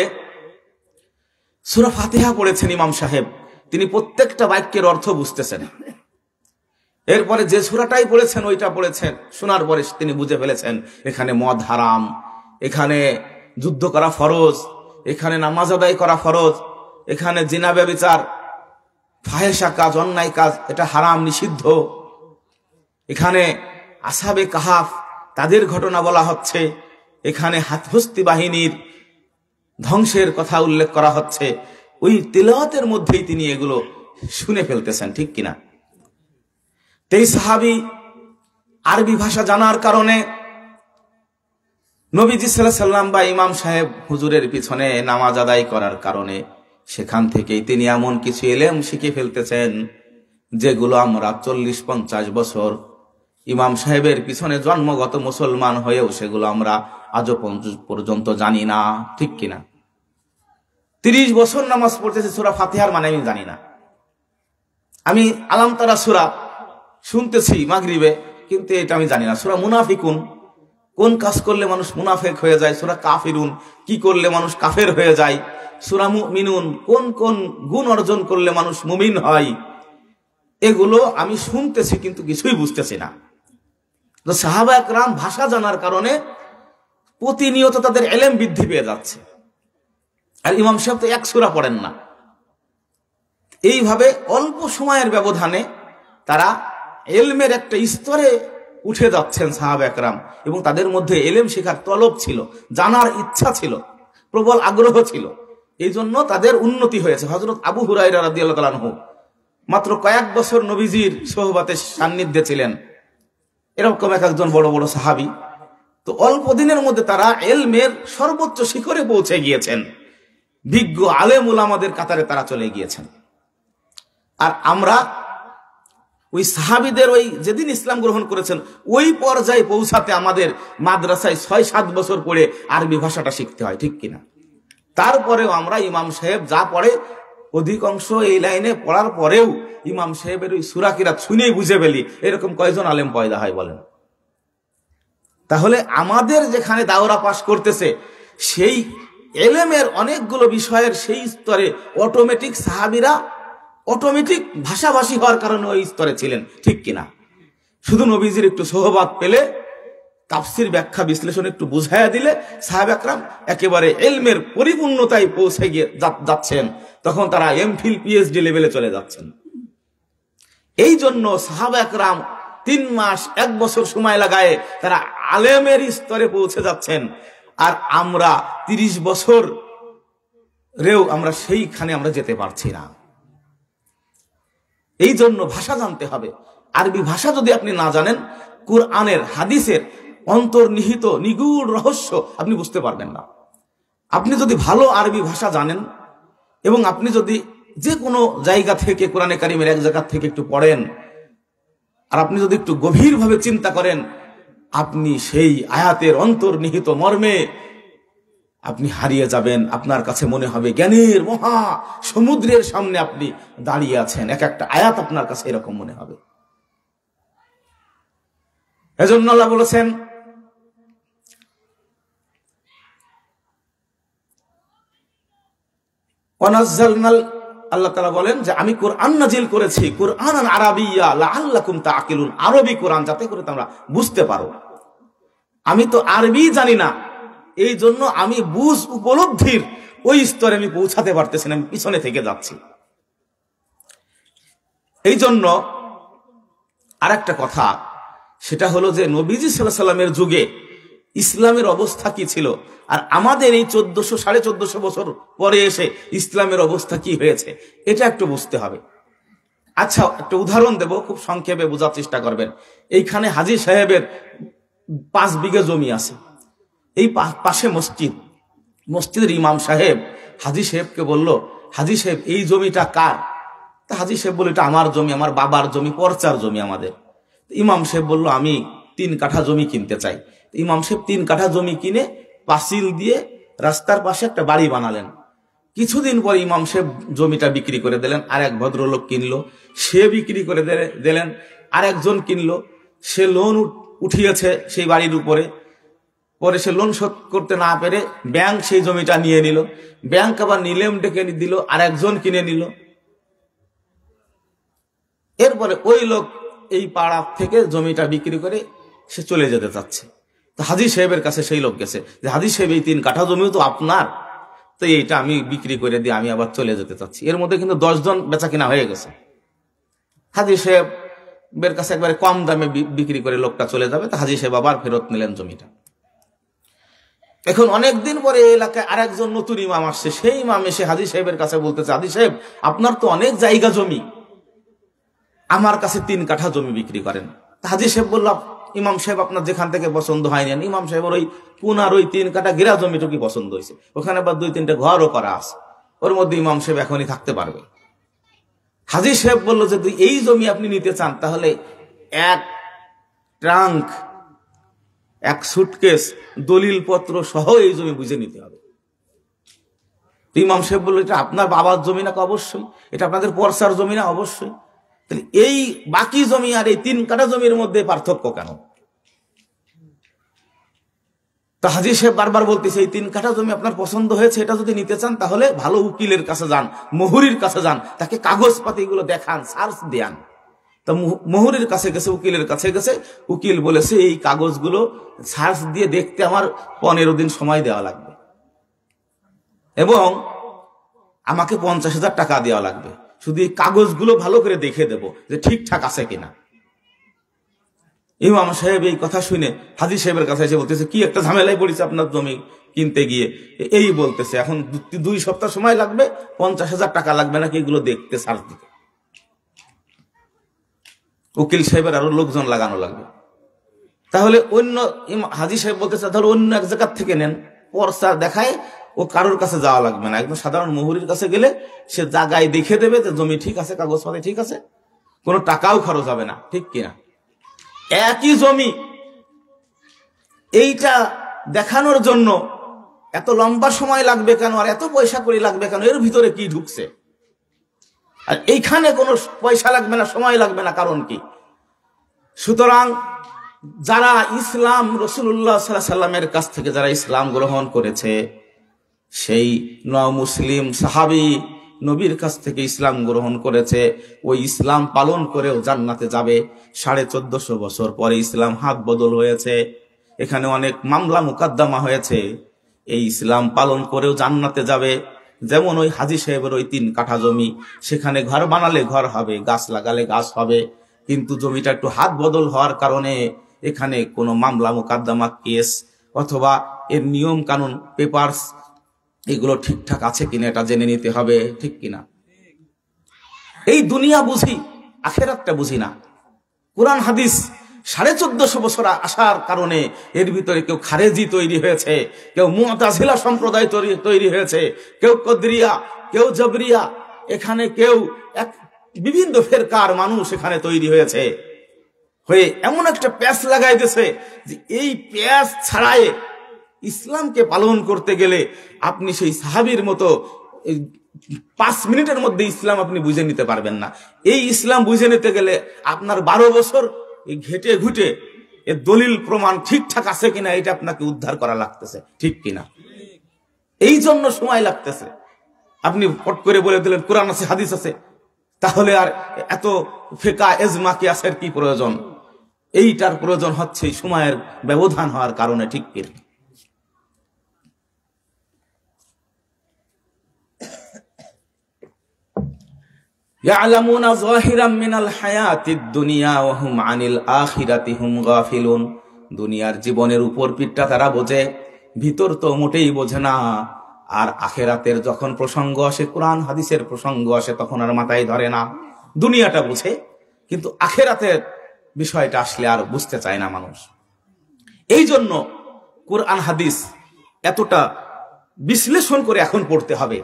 সূরা ফাতিহা পড়েছেন ইমাম সাহেব, তিনি প্রত্যেকটা বাক্যের অর্থ বুঝতেছেন। এরপরে যে সূরাটাই পড়েছেন ওইটা পড়েছেন, শোনার পরে তিনি বুঝে ফেলেছেন এখানে মদ হারাম, এখানে যুদ্ধ করা ফরজ, এখানে নামাজ আদায় করা ফরজ, এখানে জিনা ব্যভিচার, ফাহেশা কাজ, অন্যায় কাজ, এটা হারাম, নিষিদ্ধ। এখানে আসহাবে কাহাফ তাদের ঘটনা বলা হচ্ছে, এখানে হস্তি বাহিনীর ধ্বংসের কথা উল্লেখ করা হচ্ছে। ওই তিলাওয়াতের মধ্যেই তিনি এগুলো শুনে ফেলতেছেন, ঠিক কিনা? এই সাহাবী আরবি ভাষা জানার কারণে নবীজি সাল্লাল্লাহু আলাইহি ওয়াসাল্লাম বা ইমাম সাহেব হুজুরের পিছনে নামাজ আদায় করার কারণে সেখান থেকেই তিনি এমন কিছু ইলম শিখে ফেলতেছেন যেগুলো আমরা 40-50 বছর ইমাম সাহেবের পিছনে জন্মগত মুসলমান হয়েও সেগুলো আমরা আজও পর্যন্ত জানি না, ঠিক কিনা? 30 বছর নামাজ পড়তেছি, সূরা ফাতিহার মানে আমি জানি না। আমি আলাম তারা সূরা শুনতেছি মাগরিবে, কিন্তু এটা আমি জানি না। সূরা মুনাফিকুন, কোন কাজ করলে মানুষ মুনাফিক হয়ে যায়। সূরা কাফিরুন, কি করলে মানুষ কাফের হয়ে যায়। সূরা মুমিনুন, কোন কোন গুণ অর্জন করলে মানুষ মুমিন হয়। এগুলো আমি শুনতেছি কিন্তু কিছুই বুঝতেছি না। তো সাহাবা একরাম ভাষা জানার কারণে প্রতিনিয়ত তাদের ইলম বৃদ্ধি পেয়ে যাচ্ছে। আর ইমাম সাহেব তো এক সূরা পড়েন না। এইভাবে অল্প সময়ের ব্যবধানে তারা ইলমের একটা স্তরে উঠে যাচ্ছেন সাহাবা একরাম, এবং তাদের মধ্যে ইলম শেখার তলব ছিল, জানার ইচ্ছা ছিল, প্রবল আগ্রহ ছিল। এই জন্য তাদের উন্নতি হয়েছে। হযরত আবু হুরায়রা রাদিয়াল্লাহু তাআলা আনহু মাত্র কয়েক বছর নবীজির সোহবতে সান্নিধ্যে ছিলেন, এরকম একজন বড় বড় সাহাবী। তো অল্প দিনের মধ্যে তারা ইলমের সর্বোচ্চ শিখরে পৌঁছে গিয়েছেন, বিজ্ঞ আলেম উলামাদের কাতারে তারা চলে গিয়েছেন। আর আমরা ওই সাহাবীদের ওই যেদিন ইসলাম গ্রহণ করেছেন ওই পর্যায়ে পৌঁছাতে আমাদের মাদ্রাসায় 6-7 বছর পড়ে আরবি ভাষাটা শিখতে হয়, ঠিক কিনা? তারপরেও আমরা ইমাম সাহেব যা পড়ে অধিকাংশ এই লাইনে পড়ার পরেও ইমাম সাহেবের ওই সূরা কিরাত শুনেই বুঝে ফেলি, এরকম কয়জন আলেম পয়দা হয় বলেন? তাহলে আমাদের যেখানে দাওরা পাশ করতেছে সেই ইলমের অনেকগুলো বিষয়ের সেই স্তরে অটোমেটিক সাহাবীরা অটোমেটিক ভাষাভাষী হওয়ার কারণে ওই স্তরে ছিলেন, ঠিক কিনা? শুধু নবীজির একটু সোহবত পেলে, তাফসীর ব্যাখ্যা বিশ্লেষণ একটু বুঝাইয়া দিলে সাহাবা একরাম একেবারে ইলমের পরিপূর্ণতায় পৌঁছে গিয়ে যাচ্ছেন। তখন তারা এমফিল পিএইচডি লেভেলে চলে যাচ্ছেন। এই জন্য সাহাবা একরাম 3 মাস 1 বছর সময় লাগায় তারা আলেমের স্তরে পৌঁছে যাচ্ছেন, আর আমরা 30 বছর রেও আমরা সেইখানে আমরা যেতে পারছি না। এই জন্য ভাষা জানতে হবে। আরবি ভাষা যদি আপনি না জানেন, কুরআনের হাদিসের অন্তর্নিহিত নিগূঢ় রহস্য আপনি বুঝতে পারবেন না। আপনি যদি ভালো আরবি ভাষা জানেন এবং আপনি যদি যে কোনো জায়গা থেকে কোরআনে কারিমের এক জায়গা থেকে একটু পড়েন, আর আপনি যদি একটু গভীরভাবে চিন্তা করেন, আপনি সেই আয়াতের অন্তর্নিহিত মর্মে আপনি হারিয়ে যাবেন। আপনার কাছে মনে হবে জ্ঞানের মহা সমুদ্রের সামনে আপনি দাঁড়িয়ে আছেন। এক একটা আয়াত আপনার কাছে এরকম মনে হবে। এজন্য আল্লাহ বলেছেন, আল্লাহ তাআলা বলেন যে আমি কোরআন নাজিল করেছি কুরআনান আরাবিয়্যা লাআল্লাকুম তাআকিলুন, আরবি কোরআন, যাতে করে তোমরা বুঝতে পারো। আমি তো আরবি জানি না, এই জন্য আমি বুঝ উপলব্ধির ওই স্তরে আমি পৌঁছাতে পারতেছি না, আমি পিছনে থেকে যাচ্ছি। এই জন্য আরেকটা কথা, সেটা হলো যে নবীজি সাল্লাল্লাহু আলাইহি সাল্লামের যুগে ইসলামের অবস্থা কি ছিল, আর আমাদের এই 1400-1450 বছর পরে এসে ইসলামের অবস্থা কি হয়েছে, এটা একটু বুঝতে হবে। আচ্ছা, একটা উদাহরণ দেব, খুব সংক্ষেপে বোঝার চেষ্টা করবেন। এইখানে হাজী সাহেবের 5 বিঘা জমি আছে, এই পাশে মসজিদ, মসজিদের ইমাম সাহেব হাজী সাহেবকে বলল, হাজী সাহেব এই জমিটা কার? তা হাজী সাহেব বলল, এটা আমার জমি, আমার বাবার জমি, পর্চার জমি আমাদের। ইমাম সাহেব বলল, আমি 3 কাঠা জমি কিনতে চাই। ইমাম সাহেব 3 কাঠা জমি কিনে পাঁচিল দিয়ে রাস্তার পাশে একটা বাড়ি বানালেন। কিছুদিন পরে ইমাম সাহেব জমিটা বিক্রি করে দিলেন, আর এক ভদ্রলোক কিনলো, সে বিক্রি করে দিলেন, আর একজন কিনলো, সে লোন উঠিয়েছে সেই বাড়ির উপরে, পরে সে লোন শোধ করতে না পেরে ব্যাংক সেই জমিটা নিয়ে নিল, ব্যাংক আবার নিলেম ডেকে দিল, আর একজন কিনে নিল। এরপরে ওই লোক এই পাড়া থেকে জমিটা বিক্রি করে সে চলে যেতে চাচ্ছে। তো হাজী সাহেবের কাছে সেই লোক গেছে যে, হাজী সাহেব এই 3 কাঠা জমিও তো আপনার, তো এইটা আমি বিক্রি করে দিয়ে আমি আবার চলে যেতে চাচ্ছি। এর মধ্যে কিন্তু 10 জন বেচা কিনা হয়ে গেছে। হাজী সাহেবের কাছে একবারে কম দামে বিক্রি করে লোকটা চলে যাবে, তো হাজী সাহেব আবার ফেরত নিলেন জমিটা। এখন অনেকদিন পরে এলাকায় আরেকজন নতুন ইমাম আসছে, সেই ইমাম এসে হাজী সাহেবের কাছে বলতেছে, হাজী সাহেব আপনার তো অনেক জায়গা জমি, আমার কাছে 3 কাঠা জমি বিক্রি করেন। হাজী সাহেব বলল, ইমাম সাহেব আপনার যেখান থেকে পছন্দ হয়নি। ইমাম সাহেবের ওই কোনার ওই 3 কাঠা গেরা জমিটুকু পছন্দ হয়েছে, ওখানে আবার 2-3টা ঘরও করা আছে, ওর মধ্যে ইমাম সাহেব এখনই থাকতে পারবে। হাজী সাহেব বলল, যে এই জমি আপনি নিতে চান তাহলে 1 ট্রাঙ্ক, 1 সুটকেস দলিল পত্র সহ এই জমি বুঝে নিতে হবে। ইমাম সাহেব বলল, এটা আপনার বাবার জমি না? অবশ্যই। এটা আপনাদের পরসার জমি না? অবশ্যই। তাহলে এই বাকি জমি আর এই 3 কাঠা জমির মধ্যে পার্থক্য কেন? তা হাজী সাহেব বারবার বলতেছে, এই 3 কাঠা জমি আপনার পছন্দ হয়েছে, এটা যদি নিতে চান তাহলে ভালো উকিলের কাছে যান, মুহুরির কাছে যান, তাকে কাগজপাতি গুলো দেখান, সার্চ দেন। তা মুহুরির কাছে গেছে, উকিলের কাছে গেছে, উকিল বলেছে এই কাগজগুলো সার্চ দিয়ে দেখতে আমার 15 দিন সময় দেওয়া লাগবে এবং আমাকে 50,000 টাকা দেওয়া লাগবে, শুধু এই কাগজগুলো ভালো করে দেখে দেব যে ঠিকঠাক আছে কিনা। ইমাম সাহেব এই কথা শুনে হাজী সাহেবের কাছে এসে বলতেছে, কি একটা ঝামেলায় পড়েছে আপনার জমি কিনতে গিয়ে, এই বলতেছে এখন 2 সপ্তাহ সময় লাগবে, 50,000 টাকা লাগবে নাকি এগুলো দেখতে, সার্চ দিতে। উকিল সাহেবের আরো লোকজন লাগানো লাগবে। তাহলে অন্য হাজী সাহেব বলতেছে, ধরো অন্য এক জায়গার থেকে নেন, পর্চা দেখায়, ও কারোর কাছে যাওয়া লাগবে না, একদম সাধারণ মুহুরির কাছে গেলে সে জায়গায় দেখে দেবে যে জমি ঠিক আছে, কাগজপাতি ঠিক আছে, কোনো টাকাও খরচ হবে না, ঠিক কিনা? একই জমি, এইটা দেখানোর জন্য এত লম্বা সময় লাগবে কেন, আর এত পয়সা করে লাগবে কেন? এর ভিতরে কি ঢুকছে? আর এইখানে কোনো পয়সা লাগবে না, সময় লাগবে না, কারণ কি? সুতরাং যারা ইসলাম রাসূলুল্লাহ সাল্লাল্লাহু আলাইহি সাল্লামের কাছ থেকে যারা ইসলাম গ্রহণ করেছে, সেই মুসলিম সাহাবী নবীর কাছ থেকে ইসলাম গ্রহণ করেছে, ওই ইসলাম পালন করেও জান্নাতে যাবে। 1450 বছর পরে ইসলাম হাত বদল হয়েছে, এখানে অনেক মামলা মুকদ্দমা হয়েছে, এই ইসলাম পালন করেও জান্নাতে যাবে। যেমন ওই হাজী সাহেবের ওই 3 কাঠা জমি, সেখানে ঘর বানালে ঘর হবে, গাছ লাগালে গাছ হবে, কিন্তু জমিটা একটু হাত বদল হওয়ার কারণে এখানে কোনো মামলা মুকদ্দমা, কেস অথবা এর নিয়ম কানুন, পেপারস, এগুলো ঠিকঠাক আছে কিনা এটা জেনে নিতে হবে, ঠিক কিনা? এই দুনিয়া বুঝি, আখেরাতটা বুঝি না। কোরআন হাদিস 1450 বছর আসার কারণে এর ভিতরে কেউ খারেজি তৈরি হয়েছে, কেউ মুতাজিলা সম্প্রদায় তৈরি হয়েছে, কেউ কদরিয়া, কেউ জবরিয়া, এখানে কেউ বিভিন্ন ফেরকার মানুষ এখানে তৈরি হয়েছে, হয়ে এমন একটা প্যাচ লাগাই দিয়েছে যে এই প্যাচ ছাড়াই ইসলামকে পালন করতে গেলে আপনি সেই সাহাবীর মতো 5 মিনিটের মধ্যে ইসলাম আপনি বুঝে নিতে পারবেন না। এই ইসলাম বুঝে নিতে গেলে আপনার 12 বছর ঘেটে ঘুটে এর দলিল প্রমাণ ঠিকঠাক আছে কিনা এটা আপনাকে উদ্ধার করা লাগতেছে, ঠিক কিনা? এই জন্য সময় লাগতেছে। আপনি পট করে বলে দিলেন কোরআন আছে হাদিস আছে, তাহলে আর এত ফিকহ ইজমা কিয়াসের কি প্রয়োজন? এইটার প্রয়োজন হচ্ছে সময়ের ব্যবধান হওয়ার কারণে, ঠিক কি? ইয়ালামুনা যাহিরাম মিনাল হায়াতিদ দুনিয়া ওয়া হুম আনিল আখিরাতি হুম গাফিলুন। দুনিয়ার জীবনের উপর পিঠটা তারা বোঝে, ভিতর তো মোটেই বোঝে না। আর আখিরাতের যখন প্রসঙ্গ আসে, কোরআন হাদিসের প্রসঙ্গ আসে, তখন আর মাথায় ধরে না। দুনিয়াটা বুঝে, কিন্তু আখিরাতের বিষয়টা আসলে আর বুঝতে চায় না মানুষ। এই জন্য কোরআন হাদিস এতটা বিশ্লেষণ করে এখন পড়তে হবে।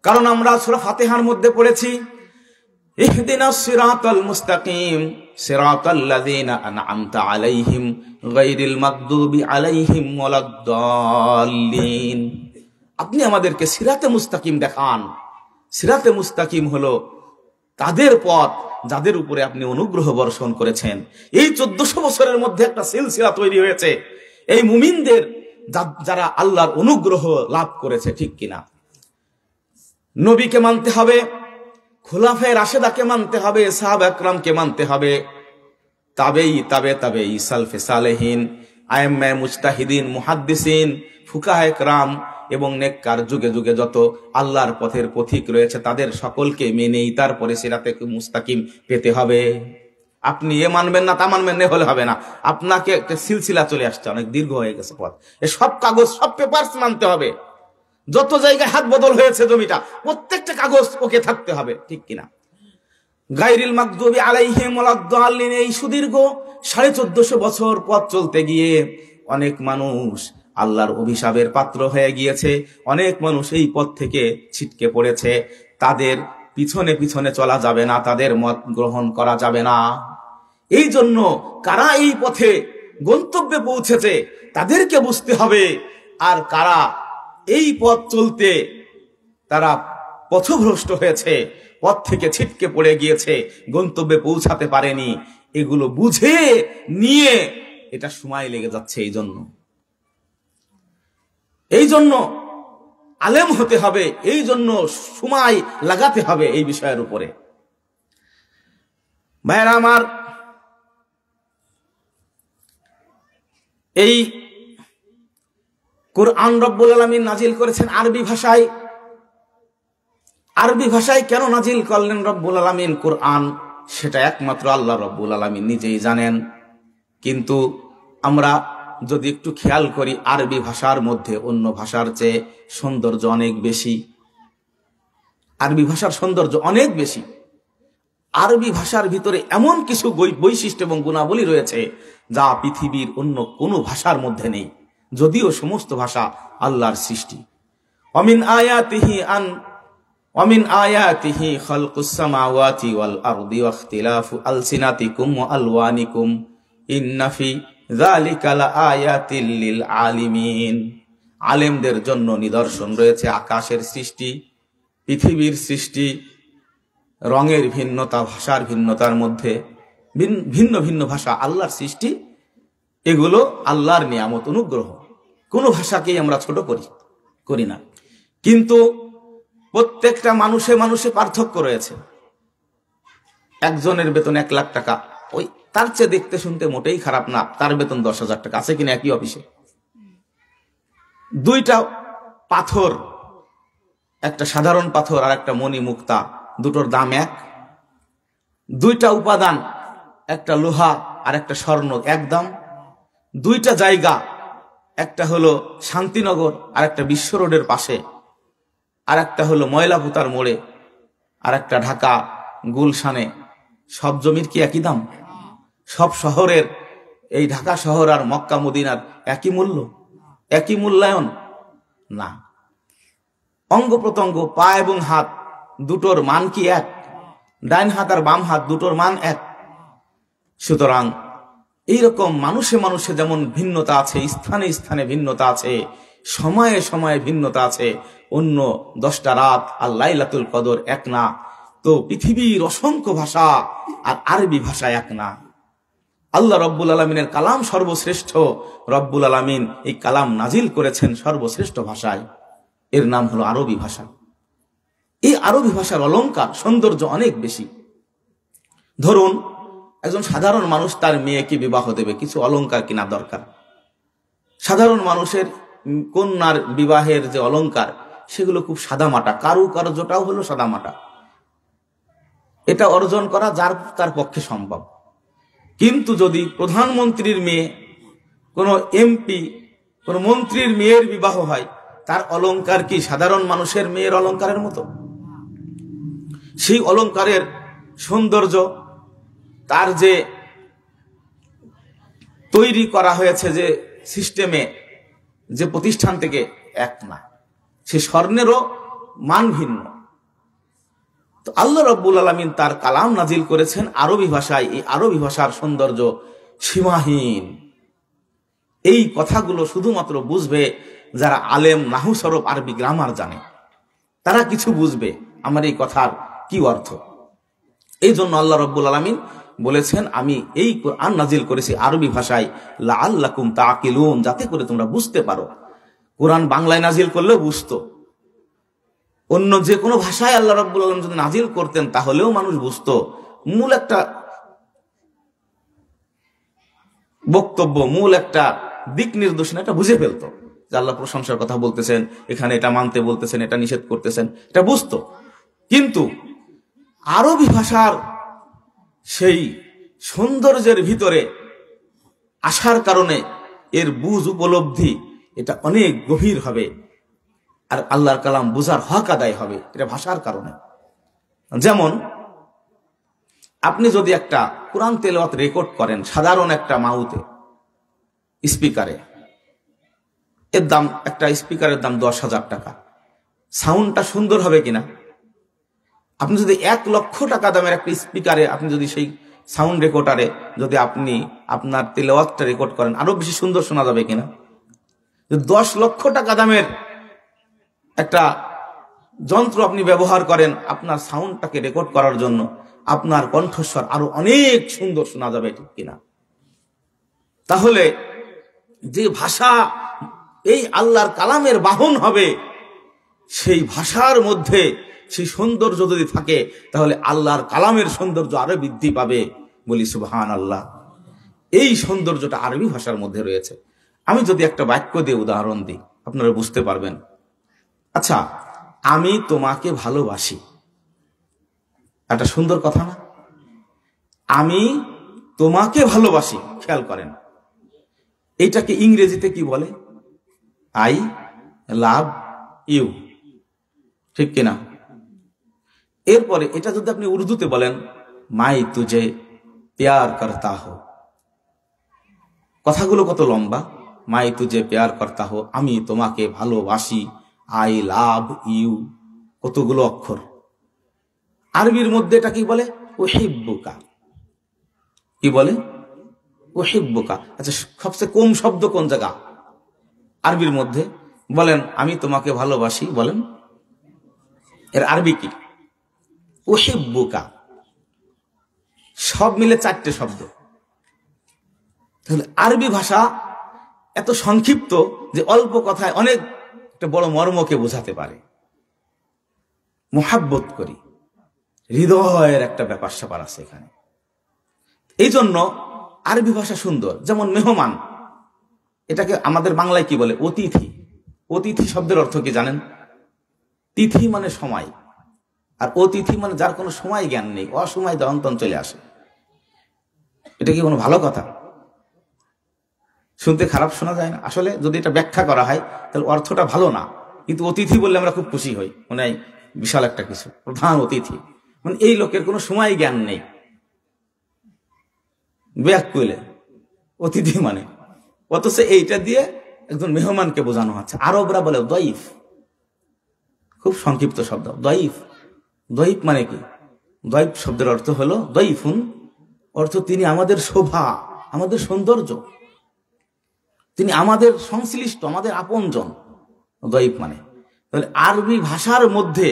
কারণ আমরা সূরা ফাতিহার মধ্যে পড়েছি, ইহদিনাস সিরাতাল মুস্তাকিম সিরাতাল্লাযীনা আন'আমতা আলাইহিম গায়রিল মাগদুবি আলাইহিম ওয়ালাদ-দাল্লিন। আপনি আমাদেরকে সিরাতে মুস্তাকিম দেখান। সিরাতে মুস্তাকিম হলো তাদের পথ যাদের উপরে আপনি অনুগ্রহ বর্ষণ করেছেন। এই 1400 বছরের মধ্যে একটা সিলসিলা তৈরি হয়েছে এই মুমিনদের, যারা আল্লাহর অনুগ্রহ লাভ করেছে, ঠিক কিনা? নবীকে মানতে হবে, খুলাফায়ে রাশেদাকে মানতে হবে, সাহাবা একরামকে মানতে হবে, তাবেই সালফে সালেহিন, আইম্মায়ে মুজতাহিদিন, মুহাদ্দিসিন, ফুকাহায়ে কেরাম এবং নেককার যুগে যুগে যত আল্লাহর পথের পথিক রয়েছে তাদের সকলকে মেনেই তারপরে সিরাতে মুস্তাকিম পেতে হবে। আপনি এ মানবেন না তা মানবেন না হলে হবে না। আপনাকে একটা সিলসিলা চলে আসছে, অনেক দীর্ঘ হয়ে গেছে পথ। সব কাগজ, সব পেপারস মানতে হবে। যত জায়গায় হাত বদল হয়েছে জমিটা, প্রত্যেকটা কাগজ ওকে থাকতে হবে, ঠিক কিনা? গায়রিল মাগদুবি আলাইহিম ওয়ালাদ-দাল্লিন, এই সুদীর্ঘ 1450 বছর পথ চলতে গিয়ে অনেক মানুষ আল্লাহর অভিশাপের পাত্র হয়ে গিয়েছে। অনেক মানুষ এই পথ থেকে ছিটকে পড়েছে। তাদের পিছনে পিছনে চলা যাবে না, তাদের মত গ্রহণ করা যাবে না। এই জন্য কারা এই পথে গন্তব্যে পৌঁছেছে তাদেরকে বুঝতে হবে, আর কারা এই পথ চলতে তারা পথভ্রষ্ট হয়েছে, পথ থেকে ছিটকে পড়ে গিয়েছে, গন্তব্যে পৌঁছাতে পারেনি, এগুলো বুঝে নিয়ে এটা সময় লেগে যাচ্ছে। এই জন্য আলেম হতে হবে, এই জন্য সময় লাগাতে হবে এই বিষয়ের উপরে। ভাইরা আমার, এই কুরআন রব্বুল আলামিন নাজিল করেছেন আরবি ভাষায়। আরবি ভাষায় কেন নাজিল করলেন রব্বুল আলামিন কুরআন, সেটা একমাত্র আল্লাহ রব্বুল আলামিন নিজেই জানেন। কিন্তু আমরা যদি একটু খেয়াল করি, আরবি ভাষার মধ্যে অন্য ভাষার চেয়ে সৌন্দর্য অনেক বেশি। আরবি ভাষার সৌন্দর্য অনেক বেশি। আরবি ভাষার ভিতরে এমন কিছু বৈশিষ্ট্য এবং গুণাবলী রয়েছে যা পৃথিবীর অন্য কোনো ভাষার মধ্যে নেই, যদিও সমস্ত ভাষা আল্লাহর সৃষ্টি। অমিন আয়াতিহি খালকুস সামাওয়াতি ওয়াল আরদি ওয়া ইখতিলাফু আলসিনাতিকুম ওয়া আলওয়ানিকুম ইন্না ফি যালিকা লাআয়াতিল লিল আলিমিন। আলেমদের জন্য নিদর্শন রয়েছে আকাশের সৃষ্টি, পৃথিবীর সৃষ্টি, রঙের ভিন্নতা, ভাষার ভিন্নতার মধ্যে ভিন্ন ভিন্ন ভাষা, আল্লাহর সৃষ্টি, এগুলো আল্লাহর নিয়ামত, অনুগ্রহ। কোন ভাষাকেই আমরা ছোট করি না। কিন্তু প্রত্যেকটা মানুষে মানুষে পার্থক্য রয়েছে। একজনের বেতন 1 লাখ টাকা, ওই তার চেয়ে দেখতে শুনতে মোটেই খারাপ না, তার বেতন 10,000 টাকা, আছে কিনা একই অফিসে? দুইটা পাথর, একটা সাধারণ পাথর আর একটা মণি মুক্তা, দুটোর দাম এক। দুইটা উপাদান, একটা লোহা আর একটা স্বর্ণ, এক দাম। দুইটা জায়গা, একটা হলো শান্তিনগর আর একটা বিশ্ব রোডের পাশে, আর একটা হলো ময়লাপুতার মোড়ে, আর একটা ঢাকা গুলশানে। সব জমির কি একই দাম? সব শহরের, এই ঢাকা শহর আর মক্কা মদিনার একই মূল্য, একই মূল্যায়ন না। অঙ্গ প্রত্যঙ্গ, পা এবং হাত দুটোর মান কি এক? ডাইন হাত আর বাম হাত দুটোর মান এক। সুতরাং এইরকম মানুষে মানুষে যেমন ভিন্নতা আছে, স্থানে স্থানে ভিন্নতা আছে, সময়ে সময়ে ভিন্নতা আছে। অন্য 10টা রাত আর লাইলাতুল কদর এক না, তো পৃথিবীর অসংখ্য ভাষা আর আরবি ভাষা এক না। আল্লাহ রব্বুল আলমিনের কালাম সর্বশ্রেষ্ঠ। রব্বুল আলমিন এই কালাম নাজিল করেছেন সর্বশ্রেষ্ঠ ভাষায়, এর নাম হলো আরবি ভাষা। এই আরবি ভাষার অলংকার সৌন্দর্য অনেক বেশি। ধরুন একজন সাধারণ মানুষ তার মেয়েকে বিবাহ দেবে, কিছু অলংকার কিনা দরকার। সাধারণ মানুষের কন্যার বিবাহের যে অলংকার সেগুলো খুব সাদামাটা, কারুকার্যটাও হলো সাদামাটা। এটা অর্জন করা যার তার পক্ষে সম্ভব। কিন্তু যদি প্রধানমন্ত্রীর মেয়ে, কোনো এমপি, কোনো মন্ত্রীর মেয়ের বিবাহ হয়, তার অলংকার কি সাধারণ মানুষের মেয়ের অলংকারের মতো? সেই অলংকারের সৌন্দর্য, তার যে তৈরি করা হয়েছে যে সিস্টেমে, যে প্রতিষ্ঠান থেকে, এক না। সে স্বর্ণেরও মান ভিন্ন। তো আল্লাহ রাব্বুল আলামিন তার কালাম নাজিল করেছেন আরবি ভাষায়। এই আরবি ভাষার সৌন্দর্য সীমাহীন। এই কথাগুলো শুধুমাত্র বুঝবে যারা আলেম, নাহু সরফ, আরবি গ্রামার জানে, তারা কিছু বুঝবে আমার এই কথার কি অর্থ। এই জন্য আল্লাহ রাব্বুল আলামিন বলেছেন, আমি এই কোরআন নাজিল করেছি আরবি ভাষায়, লাআল্লাকুম তাকিলুন, যাতে করে তোমরা বুঝতে পারো। কোরআন বাংলায় নাজিল করলেও বুঝতো, অন্য যে কোনো ভাষায় আল্লাহ রাব্বুল আলামিন যদি নাজিল করতেন তাহলেও মানুষ বুঝতো। মূল একটা বক্তব্য, মূল একটা দিক নির্দেশনা এটা বুঝে ফেলতো যে আল্লাহ প্রশংসার কথা বলতেছেন, এখানে এটা মানতে বলতেছেন, এটা নিষেধ করতেছেন, এটা বুঝতো। কিন্তু আরবি ভাষার সেই সৌন্দর্যের ভিতরে আসার কারণে এর বুঝ উপলব্ধি এটা অনেক গভীর হবে, আর আল্লাহর কালাম বুঝার হক আদায় হবে এটা ভাষার কারণে। যেমন আপনি যদি একটা কোরআন তেলাওয়াত রেকর্ড করেন সাধারণ একটা মাউথে, স্পিকারে, এর দাম, একটা স্পিকারের দাম 10,000 টাকা। সাউন্ডটা সুন্দর হবে কিনা? আপনি যদি 1 লক্ষ টাকা দামের একটা স্পিকারে, আপনি যদি সেই সাউন্ড রেকর্ডারে যদি আপনি আপনার তেলাওয়াতটা রেকর্ড করেন, আরো বেশি সুন্দর শোনা যাবে কিনা? 10 লক্ষ টাকা দামের একটা যন্ত্র আপনি ব্যবহার করেন আপনার সাউন্ডটাকে রেকর্ড করার জন্য, আপনার কণ্ঠস্বর আরো অনেক সুন্দর শোনা যাবে, ঠিক কিনা? তাহলে যে ভাষা এই আল্লাহর কালামের বাহন হবে, সেই ভাষার মধ্যে সেই সৌন্দর্য যদি থাকে তাহলে আল্লাহর কালামের সৌন্দর্য আরো বৃদ্ধি পাবে। বলি সুবহানাল্লাহ। এই সৌন্দর্যটা আরবি ভাষার মধ্যে রয়েছে। আমি যদি একটা বাক্য দিয়ে উদাহরণ দিই আপনারা বুঝতে পারবেন। আচ্ছা, আমি তোমাকে ভালোবাসি, একটা সুন্দর কথা না? আমি তোমাকে ভালোবাসি, খেয়াল করেন, এইটাকে ইংরেজিতে কি বলে? আই লাভ ইউ, ঠিক কিনা? এরপরে এটা যদি আপনি উর্দুতে বলেন, মাই তুঝে প্যার করতা হো, কথাগুলো কত লম্বা। মাই তুঝে প্যার করতা হো, আমি তোমাকে ভালোবাসি, আই লাভ ইউ, কতগুলো অক্ষর। আরবির মধ্যে এটা কি বলে? উহিব্বুকা। কি বলে? উহিব্বুকা। আচ্ছা, সবচেয়ে কম শব্দ কোন জায়গা আরবির মধ্যে? বলেন আমি তোমাকে ভালোবাসি, বলেন এর আরবি কি? উহিব্বুকা। সব মিলে 4টে শব্দ। তাহলে আরবি ভাষা এত সংক্ষিপ্ত যে অল্প কথায় অনেক একটা বড় মর্মকে বোঝাতে পারে। মোহাব্বত করি, হৃদয়ের একটা ব্যাপার স্যাপার আছে এখানে। এই জন্য আরবি ভাষা সুন্দর। যেমন মেহমান, এটাকে আমাদের বাংলায় কি বলে? অতিথি। অতিথি শব্দের অর্থ কি জানেন? তিথি মানে সময়, আর অতিথি মানে যার কোনো সময় জ্ঞান নেই, অসময় দন্তন চলে আসে। এটা কি কোনো ভালো কথা? শুনতে খারাপ শোনা যায় না? আসলে যদি এটা ব্যাখ্যা করা হয় তাহলে অর্থটা ভালো না, কিন্তু অতিথি বললে আমরা খুব খুশি হই, মনে হয় বিশাল একটা কিছু, প্রধান অতিথি। মানে এই লোকের কোনো সময় জ্ঞান নেই, ব্যাক কইলে অতিথি মানে। অথচ এইটা দিয়ে একজন মেহমানকে বোঝানো হচ্ছে। আরবরা বলে দয়ীফ, খুব সংক্ষিপ্ত শব্দ দয়ীফ। দয়ীফ মানে কি? দয়ীফ শব্দের অর্থ হলো দয়ীফুন, অর্থ তিনি আমাদের শোভা, আমাদের সৌন্দর্য, তিনি আমাদের সংশ্লিষ্ট, আমাদের আপনজন। দয়ীফ মানে। তাহলে আরবি ভাষার মধ্যে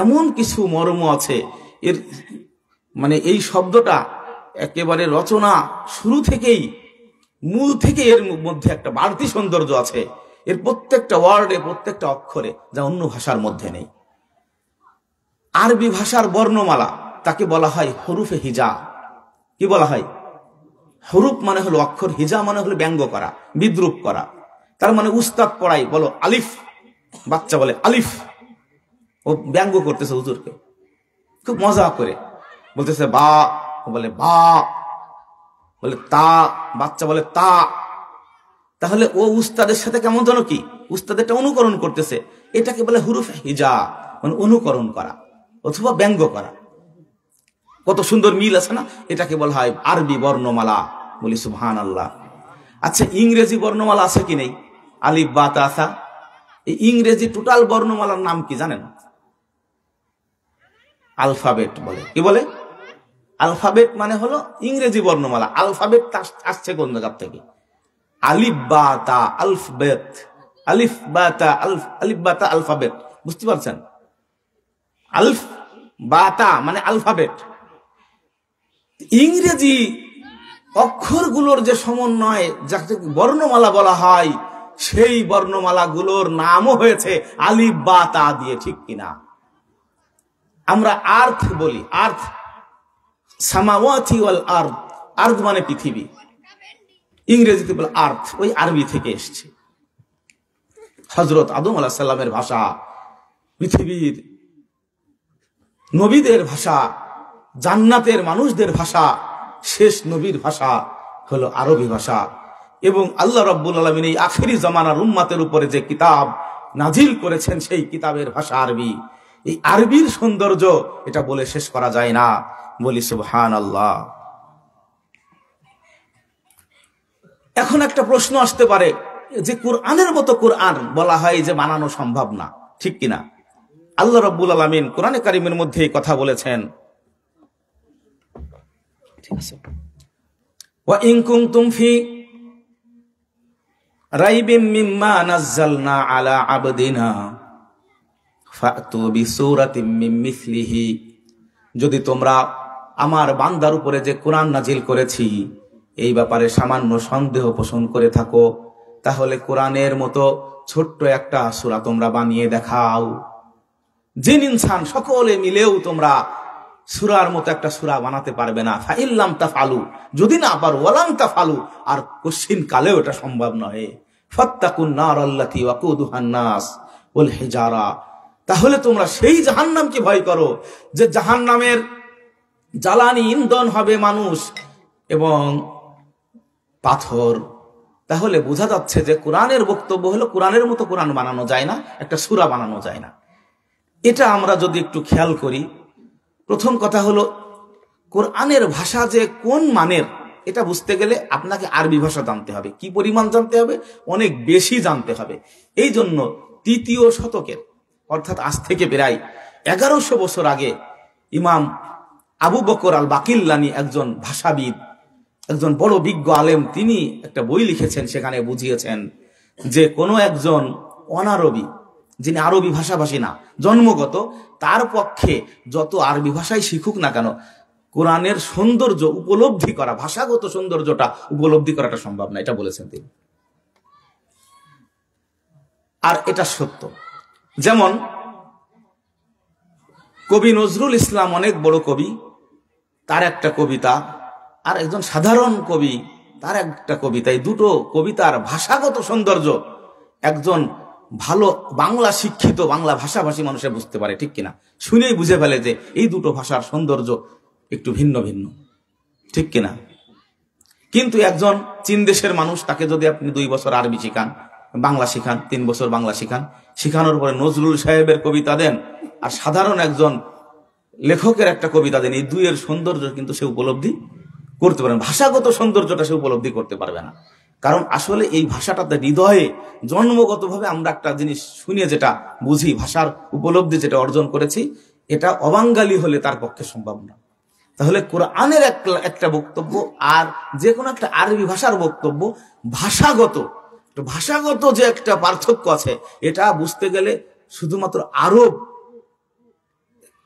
এমন কিছু মর্ম আছে, এর মানে এই শব্দটা একেবারে রচনা শুরু থেকেই মূল থেকে এর মধ্যে একটা বাড়তি সৌন্দর্য আছে। এর প্রত্যেকটা ওয়ার্ডে, প্রত্যেকটা অক্ষরে, যা অন্য ভাষার মধ্যে নেই। আরবি ভাষার বর্ণমালা তাকে বলা হয় হরুফে হিজা। কি বলা হয়? হরুফ মানে হলো অক্ষর, হিজা মানে হলো ব্যঙ্গ করা, বিদ্রুপ করা। তার মানে উস্তাদ পড়াই, বলো আলিফ, বাচ্চা বলে আলিফ, ও ব্যঙ্গ করতেছে হুজুরকে খুব মজা করে, বলতেছে বা, বলে বা, বলে তা, বাচ্চা বলে তা। তাহলে ও উস্তাদের সাথে কেমন যেন কি, উস্তাদেরটা অনুকরণ করতেছে। এটাকে বলে হুরুফ হিজা, মানে অনুকরণ করা অথবা ব্যঙ্গ করা। কত সুন্দর মিল আছে না? এটাকে বলা হয় আরবি বর্ণমালা। বলি সুবহানাল্লাহ। আচ্ছা, ইংরেজি বর্ণমালা আছে কি নেই? আলিফ বা তা সা। এই ইংরেজি টোটাল বর্ণমালার নাম কি জানেন? আলফাবেট বলে। কি বলে? আলফাবেট মানে হলো ইংরেজি বর্ণমালা। আলফাবেট আসছে কোন জায়গা থেকে? আলিফ বা তা আলফাবেট, আলিফ বা তা আলিফ বা তা আলফাবেট। বুঝতে পারছেন? আলফ বা তা মানে আলফাবেট। ইংরেজি অক্ষরগুলোর যে সমন্বয়, যাকে বর্ণমালা বলা হয়, সেই বর্ণমালাগুলোর নামও হয়েছে আলিফ বা তা দিয়ে। ঠিক কিনা? আমরা আর্থ বলি, আর্থ, সামাওয়াতি ওয়াল আরদ। আরদ মানে পৃথিবী, ইংরেজিতে বলে আর্থ, ওই আরবি থেকে এসেছে। হযরত আদম আলাইহিস সালামের ভাষা, পৃথিবীর নবীদের ভাষা, জান্নাতের মানুষদের ভাষা, শেষ নবীর ভাষা হলো আরবি ভাষা। এবং আল্লাহ রাব্বুল আলামিন এই আখিরি জামানার উম্মতের উপরে যে কিতাব নাজিল করেছেন, সেই কিতাবের ভাষা আরবি। এই আরবির সৌন্দর্য এটা বলে শেষ করা যায় না। বলি সুবহানাল্লাহ। এখন একটা প্রশ্ন আসতে পারে যে কোরআনের মতো কোরআন বলা হয় যে বানানো সম্ভব না, ঠিক কিনা? আল্লাহ রাব্বুল আলামিন কোরআনে কারিমের মধ্যে এই কথা বলেছেন। ঠিক আছে, ওয়া ইন কুনতুম ফি রাইবিম মিম্মা নাযালনা আলা আবদিনা ফাতু বিসূরাতিম মিন মিসলিহি। যদি তোমরা আমার বান্দার উপরে যে কোরআন নাজিল করেছি এই ব্যাপারে সামান্য সন্দেহ পোষণ করে থাকো, তাহলে কোরআনের মতো ছোট্ট একটা সূরা তোমরা বানিয়ে দেখাও। জিন ইনসান সকলে মিলেও তোমরা সূরার মতো একটা সূরা বানাতে পারবে না। ফাইল্লাম তাফআলু, যদি না পারো, ওয়ালাম তাফআলু, আর কোশ্চিন কালেও এটা সম্ভব নয়। ফাত্তাকুন নার আল্লাতী ওয়াকুদুহান নাস ওয়াল হিজারা, তাহলে তোমরা সেই জাহান্নামকে ভয় করো যে জাহান্নামের জ্বালানি ইন্ধন হবে মানুষ এবং পাথর। তাহলে বোঝা যাচ্ছে যে কোরআনের বক্তব্য হলো কোরআনের মতো কোরআন বানানো যায় না, একটা সূরা বানানো যায় না। এটা আমরা যদি একটু খেয়াল করি, প্রথম কথা হলো কোরআনের ভাষা যে কোন মানের, এটা বুঝতে গেলে আপনাকে আরবি ভাষা জানতে হবে। কি পরিমাণ জানতে হবে? অনেক বেশি জানতে হবে। এই জন্য ৩য় শতকের, অর্থাৎ আজ থেকে প্রায় 1100 বছর আগে ইমাম আবু বকর আল বাকিল্লানি, একজন ভাষাবিদ, একজন বড় বিজ্ঞ আলেম, তিনি একটা বই লিখেছেন। সেখানে বুঝিয়েছেন যে কোনো একজন অনারবি, যিনি আরবি ভাষাভাষী না জন্মগত, তার পক্ষে যত আরবি ভাষাই শিখুক না কেন, কোরআনের সৌন্দর্য উপলব্ধি করা, ভাষাগত সৌন্দর্যটা উপলব্ধি করাটা সম্ভব না, এটা বলেছেন তিনি। আর এটা সত্য। যেমন কবি নজরুল ইসলাম, অনেক বড় কবি, তার একটা কবিতা, আর একজন সাধারণ কবি তার একটা কবিতা, এই দুটো কবিতার ভাষাগত সৌন্দর্য একজন ভালো বাংলা শিক্ষিত, বাংলা ভাষাভাষী মানুষে বুঝতে পারে, ঠিক কিনা? শুনেই বুঝে ফেলে যে এই দুটো ভাষার সৌন্দর্য একটু ভিন্ন ভিন্ন, ঠিক কিনা? কিন্তু একজন চীন দেশের মানুষ, তাকে যদি আপনি 2 বছর আরবি শিখান, বাংলা শিখান, 3 বছর বাংলা শিখান, শিখানোর পরে নজরুল সাহেবের কবিতা দেন আর সাধারণ একজন লেখকের একটা কবিতা দেন, এই দুইয়ের সৌন্দর্য কিন্তু সে উপলব্ধি করতে পারে না। ভাষাগত সৌন্দর্যটা সে উপলব্ধি করতে পারবে না। কারণ আসলে এই ভাষাটাতে হৃদয়ে জন্মগতভাবে আমরা একটা জিনিস শুনিয়ে যেটা বুঝি, ভাষার উপলব্ধি যেটা অর্জন করেছি, এটা অবাঙ্গালি হলে তার পক্ষে সম্ভব না। তাহলে কোরআনের একটা বক্তব্য আর যে কোনো একটা আরবি ভাষার বক্তব্য ভাষাগত যে একটা পার্থক্য আছে, এটা বুঝতে গেলে শুধুমাত্র আরব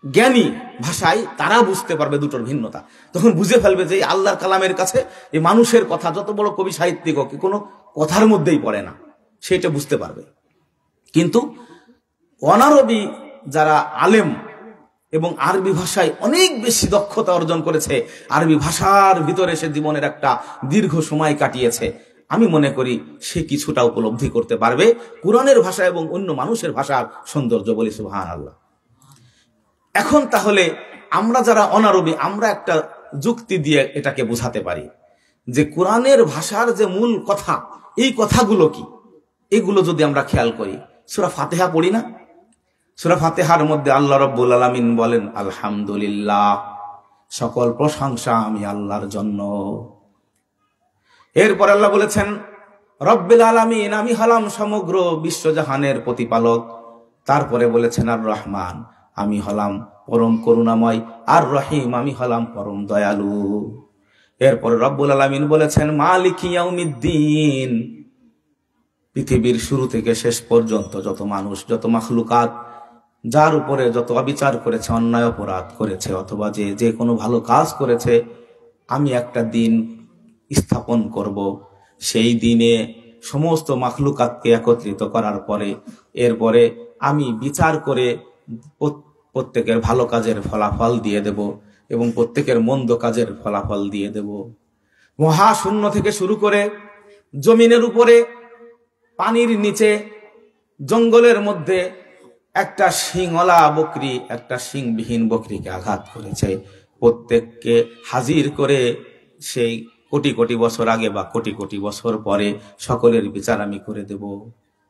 জ্ঞানী ভাষায় তারা বুঝতে পারবে দুটোর ভিন্নতা, তখন বুঝে ফেলবে যে আল্লাহর কালামের কাছে এই মানুষের কথা, যত বড় কবি সাহিত্যিক হোক, কোনো কথার মধ্যেই পড়ে না, সেটা বুঝতে পারবে। কিন্তু অনারবি যারা আলেম এবং আরবি ভাষায় অনেক বেশি দক্ষতা অর্জন করেছে, আরবি ভাষার ভিতরে সে জীবনের একটা দীর্ঘ সময় কাটিয়েছে, আমি মনে করি সে কিছুটা উপলব্ধি করতে পারবে কোরআনের ভাষা এবং অন্য মানুষের ভাষার সৌন্দর্য। বলি সুবহানাল্লাহ। এখন তাহলে আমরা যারা অনারবি, আমরা একটা যুক্তি দিয়ে এটাকে বোঝাতে পারি যে কোরআনের ভাষার যে মূল কথা, এই কথাগুলো কি, এগুলো যদি আমরা খেয়াল করি, সূরা ফাতিহা পড়ি না? সূরা ফাতিহার মধ্যে আল্লাহ রাব্বুল আলামিন বলেন আলহামদুলিল্লাহ, সকল প্রশংসা আমি আল্লাহর জন্য। এরপর আল্লাহ বলেছেন রব্বিল আলামিন, আমি হলাম সমগ্র বিশ্বজাহানের প্রতিপালক। তারপরে বলেছেন আর রহমান, আমি হলাম পরম করুণাময়, আর রহিম, আমি হলাম পরম দয়ালু। এরপরে রব্বুল আলামিন বলেছেন মালিক ইয়াউমিদ্দিন, পৃথিবীর শুরু থেকে শেষ পর্যন্ত যত মানুষ, যত মাখলুকাত, যার উপরে যত অবিচার করেছে, অন্যায় অপরাধ করেছে, অথবা যে কোনো ভালো কাজ করেছে, আমি একটা দিন স্থাপন করব। সেই দিনে সমস্ত মাখলুকাতকে একত্রিত করার পরে এরপরে আমি বিচার করে প্রত্যেকের ভালো কাজের ফলাফল দিয়ে দেব এবং প্রত্যেকের মন্দ কাজের ফলাফল দিয়ে দেব। মহাশূন্য থেকে শুরু করে জমিনের উপরে, পানির নিচে, জঙ্গলের মধ্যে একটা শিংওয়ালা বকরি একটা শিংবিহীন বকরিকে আঘাত করেছে। প্রত্যেককে হাজির করে সেই কোটি কোটি বছর আগে বা কোটি কোটি বছর পরে সকলের বিচার আমি করে দেব।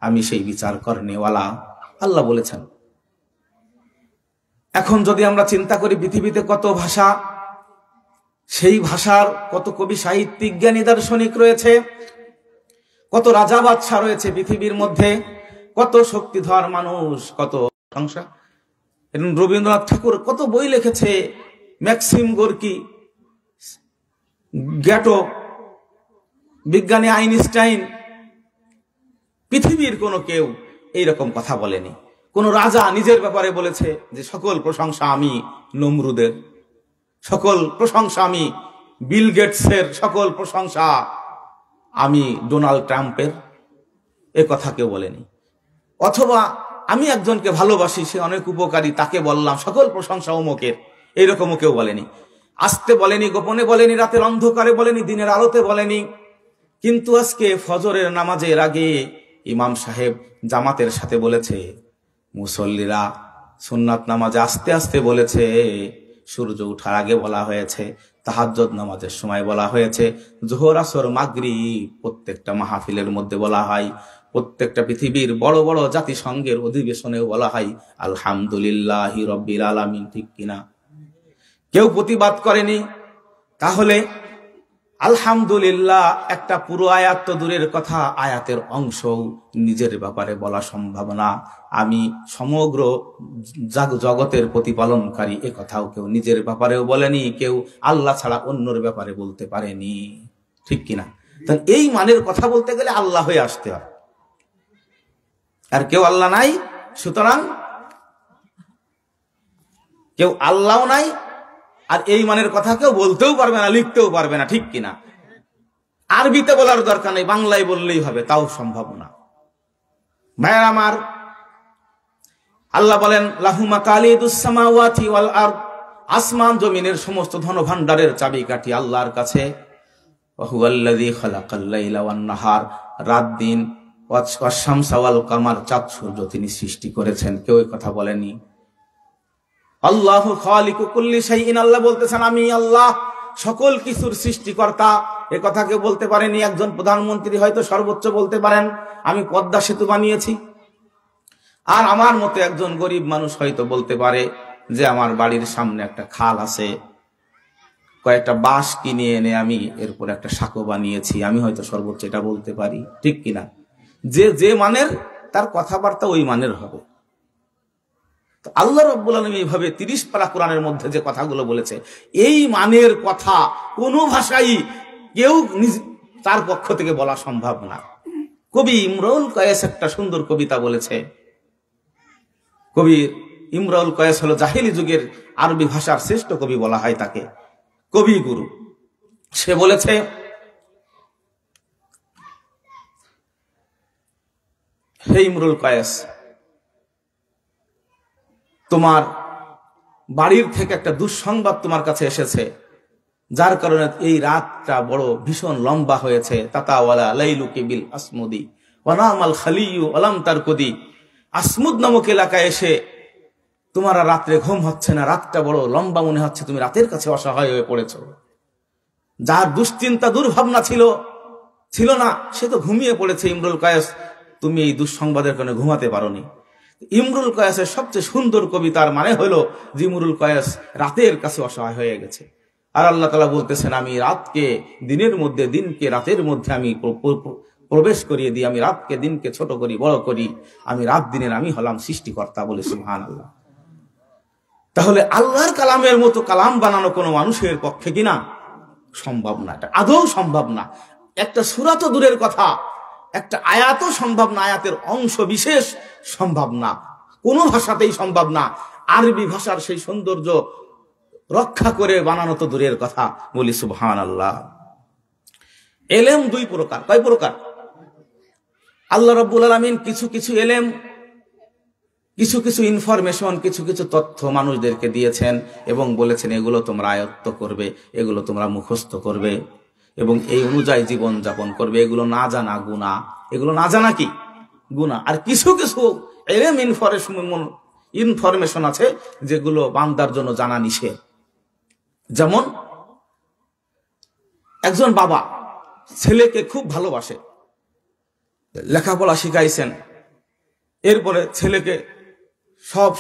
আমি সেই বিচার করনেওয়ালা, আল্লাহ বলেছেন। এখন যদি আমরা চিন্তা করি পৃথিবীতে কত ভাষা, সেই ভাষার কত কবি সাহিত্যিক জ্ঞানী দার্শনিক রয়েছে, কত রাজা বাদশা রয়েছে পৃথিবীর মধ্যে, কত শক্তিধর মানুষ, কত সংখ্যা। রবীন্দ্রনাথ ঠাকুর কত বই লিখেছে, ম্যাক্সিম গোর্কি, গ্যাটো, বিজ্ঞানী আইনস্টাইন। পৃথিবীর কোনো কেউ এইরকম কথা বলেনি। কোন রাজা নিজের ব্যাপারে বলেছে যে সকল প্রশংসা আমি নমরুদের, সকল প্রশংসা আমি বিল গেটসের, সকল প্রশংসা আমি ডোনাল্ড ট্রাম্পের, এ কথা কেউ বলেনি। অথবা আমি একজনকে ভালোবাসি, সে অনেক উপকারী, তাকে বললাম সকল প্রশংসা অমুকের, এইরকমও কেউ বলেনি। আস্তে বলেনি, গোপনে বলেনি, রাতের অন্ধকারে বলেনি, দিনের আলোতে বলেনি। কিন্তু আজকে ফজরের নামাজের আগে ইমাম সাহেব জামাতের সাথে বলেছে, মুসল্লিরা সুন্নাত নামাজে আস্তে আস্তে বলেছে, সূর্য ওঠার আগে বলা হয়েছে, তাহাজ্জুদ নামাজের সময় বলা হয়েছে, যোহর আসর মাগরিব প্রত্যেকটা মাহফিলের মধ্যে বলা হয়, প্রত্যেকটা পৃথিবীর বড় বড় জাতিসংঘের অধিবেশনেও বলা হয় আলহামদুলিল্লাহি রাব্বিল আলামিন। ঠিক কিনা? কেউ প্রতিবাদ করেনি। তাহলে আলহামদুলিল্লাহ একটা পুরো আয়াত তো দূরের কথা, আয়াতের অংশ নিজের ব্যাপারে বলা সম্ভব না। আমি সমগ্র জগতের প্রতিপালনকারী, এ কথাও কেউ নিজের ব্যাপারেও বলেনি, কেউ আল্লাহ ছাড়া অন্যের ব্যাপারে বলতে পারেনি। ঠিক কিনা? তাহলে এই মানের কথা বলতে গেলে আল্লাহ হয়ে আসতে হবে, আর কেউ আল্লাহ নাই। সুতরাং কেউ আল্লাহ নাই, আর এই মানের কথা কেউ বলতেও পারবে না, লিখতেও পারবে না। ঠিক কিনা? আরবিতে বলার দরকার নেই, বাংলায় বললেই হবে, তাও সম্ভব না। ভাইয়ার আমার, আল্লাহ বলেন লাহু মাকালিদুস সামাওয়াতি ওয়াল আরদ, আসমান জমিনের সমস্ত ধন ভান্ডারের চাবিকাঠি আল্লাহর কাছে। ওয়া হুয়াল্লাযী খালাকাল লাইলা ওয়ান নাহার, রাত দিন, ওয়াশ শামসা ওয়াল কামার, চাঁদ সূর্য তিনি সৃষ্টি করেছেন। কেউ এই কথা বলেনি। আল্লাহু খালিকু কুল্লি শাইইন, আল্লাহ বলতেছেন আমি আল্লাহ সকল কিছুর সৃষ্টিকর্তা। এ কথা কেউ বলতে পারেনি। একজন প্রধানমন্ত্রী হয়তো সর্বোচ্চ বলতে পারেন আমি পদ্মা সেতু বানিয়েছি, আর আমার মতো একজন গরিব মানুষ হয়তো বলতে পারে যে আমার বাড়ির সামনে একটা খাল আছে, কয়েকটা বাঁশ কিনে এনে আমি এরপর একটা সাঁকো বানিয়েছি, আমি হয়তো সর্বোচ্চ এটা বলতে পারি। ঠিক কিনা? যে মানের, তার কথাবার্তা ওই মানের হবে। আল্লাহ রাব্বুল আলামিন এইভাবে 30 পারা কোরআনের মধ্যে যে কথাগুলো বলেছে, এই মানের কথা কোনো ভাষাই কেউ তার পক্ষ থেকে বলা সম্ভব না। কবি ইমরুল কায়েস একটা সুন্দর কবিতা বলেছে। কবির ইমরুল কয়েস হলো জাহিলি যুগের আরবি ভাষার শ্রেষ্ঠ কবি বলা হয় তাকে, কবি গুরু। সে বলেছে, হে ইমরুল কয়েস, তোমার বাড়ির থেকে একটা দুঃসংবাদ তোমার কাছে এসেছে, যার কারণে এই রাতটা বড় ভীষণ লম্বা হয়েছে। তাতাওয়ালা লাইলুকি বিল আসমুদি ওয়া নামাল খালিয়ু আলাম তারকুদি। আসমুদ নামক এলাকায় এসে তোমার আর রাত্রে ঘুম হচ্ছে না, রাতটা বড় লম্বা মনে হচ্ছে, তুমি রাতের কাছে অসহায় হয়ে পড়েছো। যার দুশ্চিন্তা দুর্ভাবনা ছিল না সে তো ঘুমিয়ে পড়েছে। ইমরুল কয়েস, তুমি এই দুঃসংবাদের কারণে ঘুমাতে পারোনি। ইমরুল কয়েসের সবচেয়ে সুন্দর কবিতার মানে হলো যে ইমরুল কয়েস রাতের কাছে অসহায় হয়ে গেছে। আর আল্লাহ তাআলা বলতেছেন, আমি রাতকে দিনের মধ্যে, দিনকে রাতের মধ্যে আমি প্রবেশ করিয়ে দিই, আমি রাতকে দিনকে ছোট করি, বড় করি, আমি রাত দিনের আমি হলাম সৃষ্টিকর্তা বলে সুবহানাল্লাহ। তাহলে আল্লাহর কালামের মতো কালাম বানানো কোনো মানুষের পক্ষে কিনা সম্ভব না, এটা আদৌ সম্ভব না। একটা সূরা তো দূরের কথা, একটা আয়াতও সম্ভব না, আয়াতের অংশ বিশেষ সম্ভব না, কোনো ভাষাতেই সম্ভব না। আরবি ভাষার সেই সৌন্দর্য রক্ষা করে বানানো তো দূরের কথা, বলি সুবহানাল্লাহ। এলেম দুই প্রকার। কয় প্রকার? আল্লাহ রাব্বুল আলামিন কিছু কিছু এলেম, কিছু কিছু ইনফরমেশন, কিছু কিছু তথ্য মানুষদেরকে দিয়েছেন এবং বলেছেন এগুলো তোমরা আয়ত্ত করবে, এগুলো তোমরা মুখস্থ করবে এবং এই অনুযায়ী জীবন যাপন করবে। এগুলো না জানা গুনাহ, এগুলো না জানা কি গুনাহ। আর কিছু কিছু এলেম ইনফরমেশন আছে যেগুলো বান্দার জন্য জানা নিষেধ। যেমন একজন বাবা ছেলেকে খুব ভালোবাসে, লেখাপড়া শিখাইছেন, এরপরে ছেলেকে সব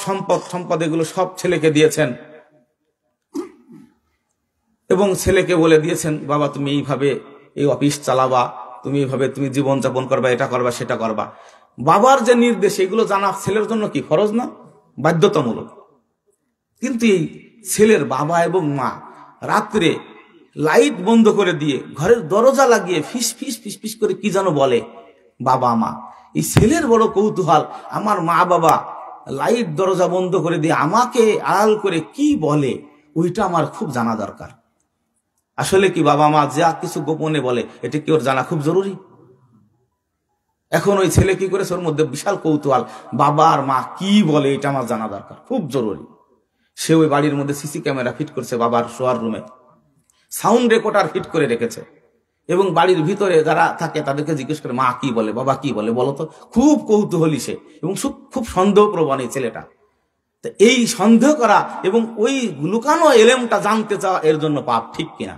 সম্পদ এগুলো সব ছেলেকে দিয়েছেন এবং ছেলেকে বলে দিয়েছেন, বাবা তুমি এইভাবে এই অফিস চালাবা, তুমি এইভাবে তুমি জীবন যাপন করবা, এটা করবা সেটা করবা। বাবার যে নির্দেশ এগুলো জানা ছেলের জন্য কি ফরজ না, বাধ্যতামূলক। কিন্তু এই ছেলের বাবা এবং মা রাত্রে লাইট বন্ধ করে দিয়ে ঘরের দরজা লাগিয়ে ফিস ফিস ফিস ফিস করে কি যেন বলে বাবা মা। এই ছেলের বড় কৌতূহল, আমার মা বাবা লাইট দরজা বন্ধ করে দিয়ে আমাকে আড়াল করে কি বলে, ওইটা আমার খুব জানা দরকার। আসলে কি বাবা মা যা কিছু গোপনে বলে এটা কি ওর জানা খুব জরুরি? এখন ওই ছেলে কি করেছে, ওর মধ্যে বিশাল কৌতূহল, বাবা আর মা কি বলে এটা আমার জানা দরকার, খুব জরুরি। সে ওই বাড়ির মধ্যে সিসি ক্যামেরা ফিট করছে, বাবার শোয়ার রুমে সাউন্ড রেকর্ডার ফিট করে রেখেছে এবং বাড়ির ভিতরে যারা থাকে তাদেরকে জিজ্ঞেস করে মা কি বলে, বাবা কি বলে বলো তো। খুব কৌতূহলী সে এবং খুব সন্দেহপ্রবণ এই ছেলেটা। এই সন্দেহ করা এবং ওই লুকানো এলেমটা জানতে চাওয়া এর জন্য পাপ, ঠিক কিনা?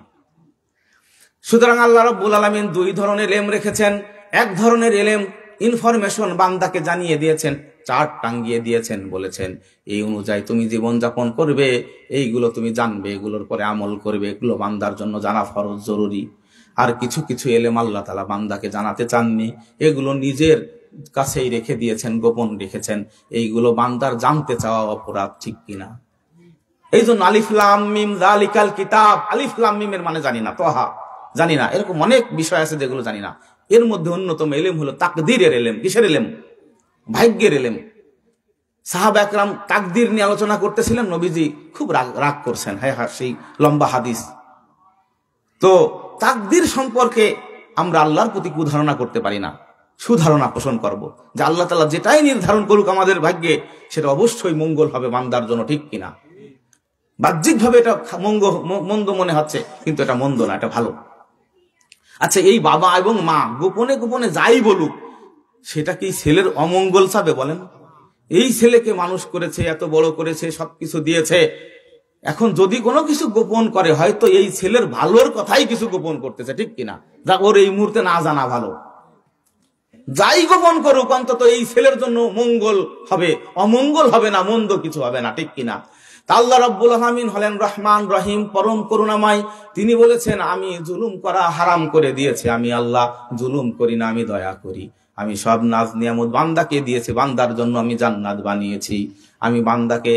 সুতরাং আল্লাহ রাব্বুল আলামিন দুই ধরনের এলেম রেখেছেন। এক ধরনের এলেম ইনফরমেশন বান্দাকে জানিয়ে দিয়েছেন, চার্ট টাঙ্গিয়ে দিয়েছেন, বলেছেন এই অনুযায়ী তুমি জীবন যাপন করবে, এইগুলো তুমি জানবে, এগুলোর পরে আমল করবে, এগুলো বান্দার জন্য জানা ফরজ জরুরি। আর কিছু কিছু এলেম আল্লাহ তাআলা বান্দাকে জানাতে চাননি, এগুলো নিজের কাছেই রেখে দিয়েছেন, গোপন রেখেছেন, এইগুলো বান্দার জানতে চাওয়া অপরাধ, ঠিক কিনা? এই জন্য আলিফ লাম মিম যালিকাল কিতাব, আলিফ লাম মিমের মানে জানি না, তহা জানি না, এরকম অনেক বিষয় আছে যেগুলো জানি না। এর মধ্যে অন্যতম এলেম হলো তাকদীরের এলেম। কিসের এলেম? ভাগ্যের এলেম। সাহাবা একরাম তাকদীর নিয়ে আলোচনা করতেছিলেন, নবীজি খুব রাগ করছেন, হ্যাঁ সেই লম্বা হাদিস। তো তাকদীর সম্পর্কে আমরা আল্লাহর প্রতি কুধারণা করতে পারি না, সুধারণা পোষণ করব যে আল্লাহ তাআলা যেটাই নির্ধারণ করুক আমাদের ভাগ্যে সেটা অবশ্যই মঙ্গল হবে বান্দার জন্য, ঠিক কিনা? বাহ্যিকভাবে এটা মন্দ মনে হচ্ছে কিন্তু এটা মন্দ না, এটা ভালো। আচ্ছা, এই বাবা এবং মা গোপনে গোপনে যাই বলুক সেটা কি ছেলের অমঙ্গল চাবে বলেন? এই ছেলেকে মানুষ করেছে, এত বড় করেছে, সবকিছু দিয়েছে, এখন যদি কোনো কিছু গোপন করে হয়তো এই ছেলের ভালোর কথাই কিছু গোপন করতেছে, ঠিক কিনা? যা ওর এই মুহূর্তে না জানা ভালো। যাই গোপন করুক অন্তত এই ছেলের জন্য মঙ্গল হবে, অমঙ্গল হবে না, মন্দ কিছু হবে না, ঠিক কিনা? আল্লাহ রাব্বুল আলামিন হলেন রহমান রহিম, পরম করুণাময়। তিনি বলেছেন আমি জুলুম করা হারাম করে দিয়েছি, আমি আল্লাহ জুলুম করি না, আমি দয়া করি। আমি সব নাজ নিয়ামত বান্দাকে দিয়েছি, বান্দার জন্য আমি জান্নাত বানিয়েছি, আমি বান্দাকে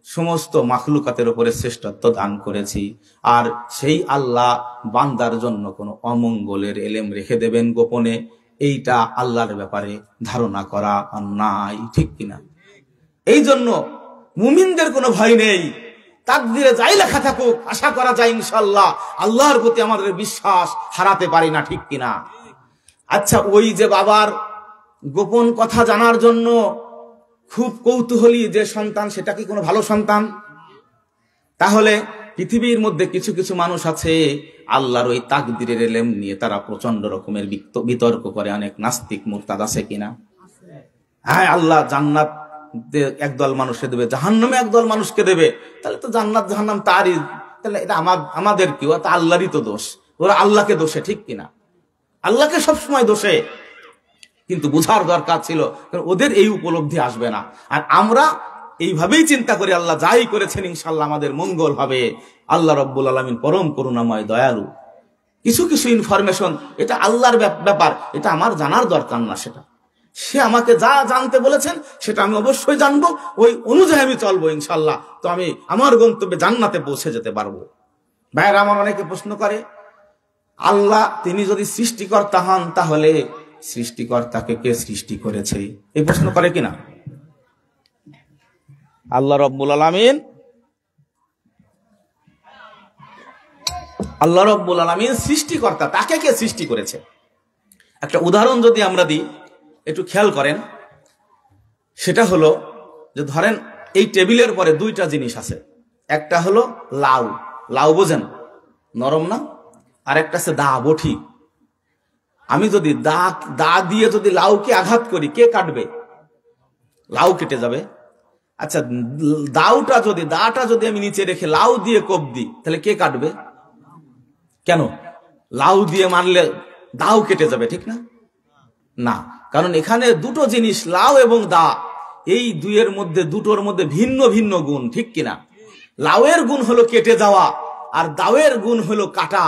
সমস্ত মাখলুকাতের উপরে শ্রেষ্ঠত্ব দান করেছি। আর সেই আল্লাহ বান্দার জন্য কোনো অমঙ্গলের এলেম রেখে দেবেন গোপনে, এইটা আল্লাহর ব্যাপারে ধারণা করা অন্যায়, ঠিক কিনা? এই জন্য মুমিনদের কোনো ভয় নেই। তাকদীরে যাই লেখা থাকুক, আশা করা যায় ইনশাআল্লাহ আল্লাহর প্রতি আমাদের বিশ্বাস হারাতে পারি না, ঠিক কিনা? আচ্ছা, ওই যে বাবার গোপন কথা জানার জন্য খুব কৌতূহলী যে সন্তান, সেটা কি কোনো ভালো সন্তান? তাহলে পৃথিবীর মধ্যে কিছু কিছু মানুষ আছে আল্লাহর ওই তাকদীরের ইলম নিয়ে তারা প্রচন্ড রকমের বিতর্ক করে। অনেক নাস্তিক মুরতাদ আছে কিনা? হ্যাঁ, আল্লাহ জান্নাত একদল মানুষকে দেবে, জাহান্নামে একদল মানুষকে দেবে, তাহলে তো জান্নাত জাহান্নাম তারই, তাহলে এটা আমাদের কি? তা আল্লাহরই তো দোষ। ওরা আল্লাহকে দোষে, ঠিক কিনা? আল্লাহকে সবসময় দোষে। কিন্তু বুঝার দরকার ছিল, কারণ ওদের এই উপলব্ধি আসবে না। আর আমরা এইভাবেই চিন্তা করি আল্লাহ যাই করেছেন ইনশাআল্লাহ আমাদের মঙ্গল হবে। আল্লাহ রাব্বুল আলামিন পরম করুণাময়, দয়ালু। কিছু কিছু ইনফরমেশন এটা আল্লাহর ব্যাপার, এটা আমার জানার দরকার না। সেটা সে আমাকে যা জানতে বলেছেন সেটা আমি অবশ্যই জানবো, ওই অনুযায়ী আমি চলবো ইনশাআল্লাহ। তো আমি আমার গন্তব্যে জান্নাতে পৌঁছে যেতে পারবো। ভাইরা আমার অনেকে প্রশ্ন করে, আল্লাহ তিনি যদি সৃষ্টিকর্তা হন তাহলে সৃষ্টিকর্তাকে কে সৃষ্টি করেছে? এই প্রশ্ন করে কিনা? আল্লাহ রাব্বুল আলামিন সৃষ্টিকর্তা, তাকে কে সৃষ্টি করেছে? একটা উদাহরণ যদি আমরা দিই, একটু খেয়াল করেন। সেটা হলো যে ধরেন এই টেবিলের পরে দুইটা জিনিস আছে। একটা হলো লাউ, লাউ বোঝেন, নরম না? আর একটা আছে দা, বঠি। আমি যদি দা দিয়ে যদি লাউকে আঘাত করি, কে কাটবে? লাউ কেটে যাবে। আচ্ছা, দাটা যদি আমি নিচে রেখে লাউ দিয়ে কোপ দিই, তাহলে কে কাটবে? কেন? লাউ দিয়ে মারলে দাও কেটে যাবে, ঠিক না? না, কারণ এখানে দুটো জিনিস, লাউ এবং দা, এই দুটোর মধ্যে ভিন্ন ভিন্ন গুণ, ঠিক কিনা? লাউয়ের গুণ হলো কেটে যাওয়া, আর দাওয়ের গুণ হলো কাটা।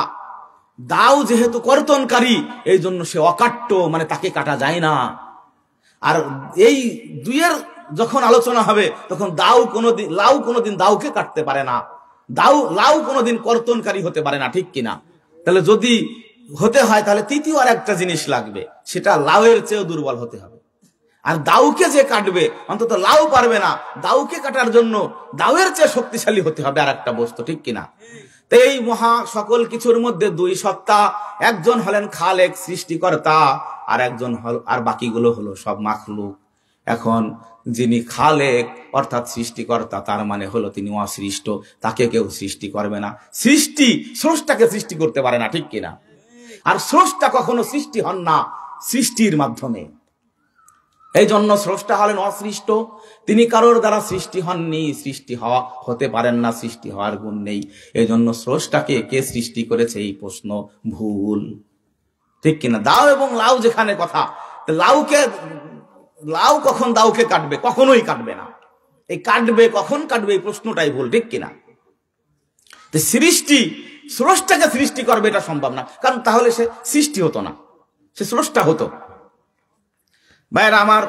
দাও যেহেতু কর্তনকারী, এই জন্য সে অকাট্য, মানে তাকে কাটা যায় না। আর এই দুইয়ের যখন আলোচনা হবে তখন লাউ কোনোদিন দাউকে কাটতে পারে না, লাউ কোনোদিন কর্তনকারী হতে পারে না, ঠিক কিনা? তাহলে যদি হতে হয় তাহলে তৃতীয় আর একটা জিনিস লাগবে, সেটা লাউয়ের চেয়েও দুর্বল হতে হবে। আর দাউকে যে কাটবে, অন্তত লাউ পারবে না, দাউকে কাটার জন্য দাউয়ের চেয়ে শক্তিশালী হতে হবে আর একটা বস্তু, ঠিক কিনা? তো এই মহা সকল কিছুর মধ্যে দুই সত্তা, একজন হলেন খালেক, সৃষ্টিকর্তা, আর বাকিগুলো হলো সব মাখলুক। এখন যিনি খালেক অর্থাৎ সৃষ্টিকর্তা, তার মানে হলো তিনি অসৃষ্ট, তাকে কেউ সৃষ্টি করবে না। স্রষ্টাকে সৃষ্টি করতে পারে না, ঠিক কিনা? আর স্রষ্টা কখনো সৃষ্টি হন না, সৃষ্টির মাধ্যমে। এই জন্য স্রষ্টা হলেন অসৃষ্ট, তিনি কারোর দ্বারা সৃষ্টি হননি, সৃষ্টি হতে পারেন না, সৃষ্টি হওয়ার গুণ নেই। এই জন্য স্রষ্টাকে কে সৃষ্টি করেছে এই প্রশ্ন ভুল, ঠিক কিনা? দাও এবং লাউ যেখানে কথা, লাউ কখন দাউকে কাটবে? কখনোই কাটবে না। এই কখন কাটবে এই প্রশ্নটাই ভুল, ঠিক কিনা? স্রষ্টাকে সৃষ্টি করবে এটা সম্ভব না, কারণ তাহলে সে সৃষ্টি হতো না, সে স্রষ্টা হতো। ভাইরা আমার,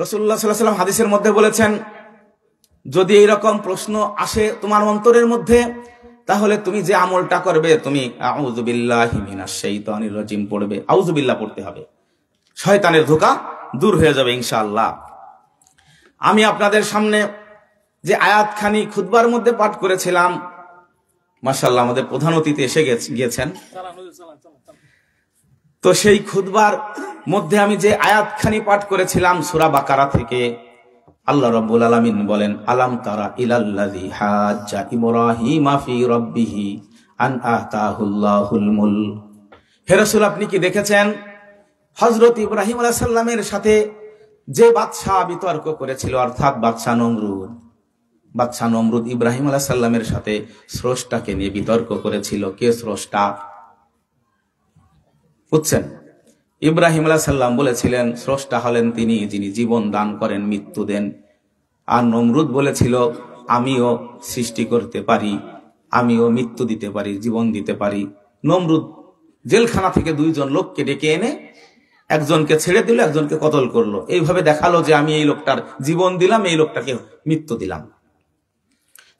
রাসূলুল্লাহ সাল্লাল্লাহু আলাইহি ওয়াসাল্লাম হাদিসের মধ্যে বলেছেন, যদি এইরকম প্রশ্ন আসে তোমার অন্তরের মধ্যে, তাহলে তুমি যে আমলটা করবে, তুমি আউযু বিল্লাহি মিনাশ শাইতানির রাজিম পড়বে। আউযু বিল্লাহ পড়তে হবে, শয়তানের ধোঁকা দূর হয়ে যাবে ইনশাআল্লাহ। আমি আপনাদের সামনে যে আয়াতখানি খুতবার মধ্যে পাঠ করেছিলাম, মাশাআল্লাহ আমাদের প্রধান অতিথি এসে গিয়েছেন, তো সেই খুতবার মধ্যে আমি যে আয়াতখানি পাঠ করেছিলাম সূরা বাকারা থেকে, আল্লাহ রাব্বুল আলামিন বলেন, আলাম তারা ইলাল্লাযী হাজ্জা ইব্রাহিমা ফি রাব্বিহি আন আতাহুল্লাহুল মুলক। হে রাসূল, আপনি কি দেখেছেন হযরত ইব্রাহিম আলাইহিস সালামের সাথে যে বাদশা বিতর্ক করেছিল, অর্থাৎ বাদশা নমরুদ ইব্রাহিম আলাইহিস সালামের সাথে স্রষ্টাকে নিয়ে বিতর্ক করেছিল। কে স্রষ্টা? বুঝছেন? ইব্রাহিম আলাইহিস সালাম বলেছিলেন স্রষ্টা হলেন তিনি যিনি জীবন দান করেন, মৃত্যু দেন। আর নমরুদ বলেছিল আমিও সৃষ্টি করতে পারি, আমিও মৃত্যু দিতে পারি, জীবন দিতে পারি। নমরুদ জেলখানা থেকে দুইজন লোককে ডেকে এনে একজনকে ছেড়ে দিল, একজনকে কতল করলো। এইভাবে দেখালো যে আমি এই লোকটার জীবন দিলাম, এই লোকটাকে মৃত্যু দিলাম।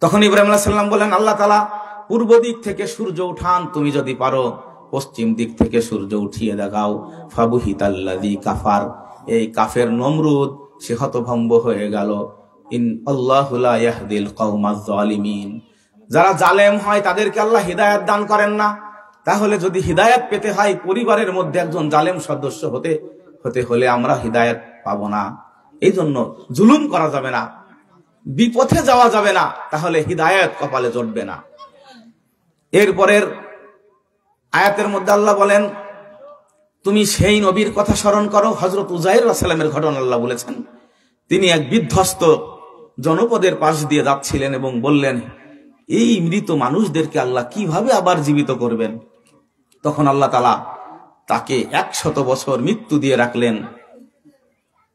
তখন ইব্রাহিম আলাইহিস সালাম বলেন, আল্লাহ তাআলা পূর্ব দিক থেকে সূর্য উঠান, তুমি যদি পারো পশ্চিম দিক থেকে সূর্য উঠিয়ে দেখাও। ফাবুহিতাল্লাযী কাফার, এই কাফের নমরুদ সে হতভম্ব হয়ে গেল। আল্লাহু লা ইয়াহদিল কওমাজ জালিমিন। যারা জালেম হয় তাদেরকে আল্লাহ হিদায়াত দান করেন না। তাহলে যদি হিদায়াত পেতে হয় পরিবারের মধ্যে একজন জালেম সদস্য হতে হলে আমরা হিদায়াত পাবো না। এই জন্য জুলুম করা যাবে না, বিপথে যাওয়া যাবে না, তাহলে হিদায়াত কপালে জুটবে না। এরপরের আয়াতের মধ্যে আল্লাহ বলেন, তুমি সেই নবীর কথা স্মরণ করো। হযরত উযাইর আলাইহিস সালামের ঘটনা আল্লাহ বলেছেন। তিনি এক বিধ্বস্ত জনপদের পাশ দিয়ে যাচ্ছিলেন এবং বললেন, এই মৃত মানুষদেরকে আল্লাহ কিভাবে আবার জীবিত করবেন? তখন আল্লাহ তাআলা তাকে 100 বছর মৃত্যু দিয়ে রাখলেন।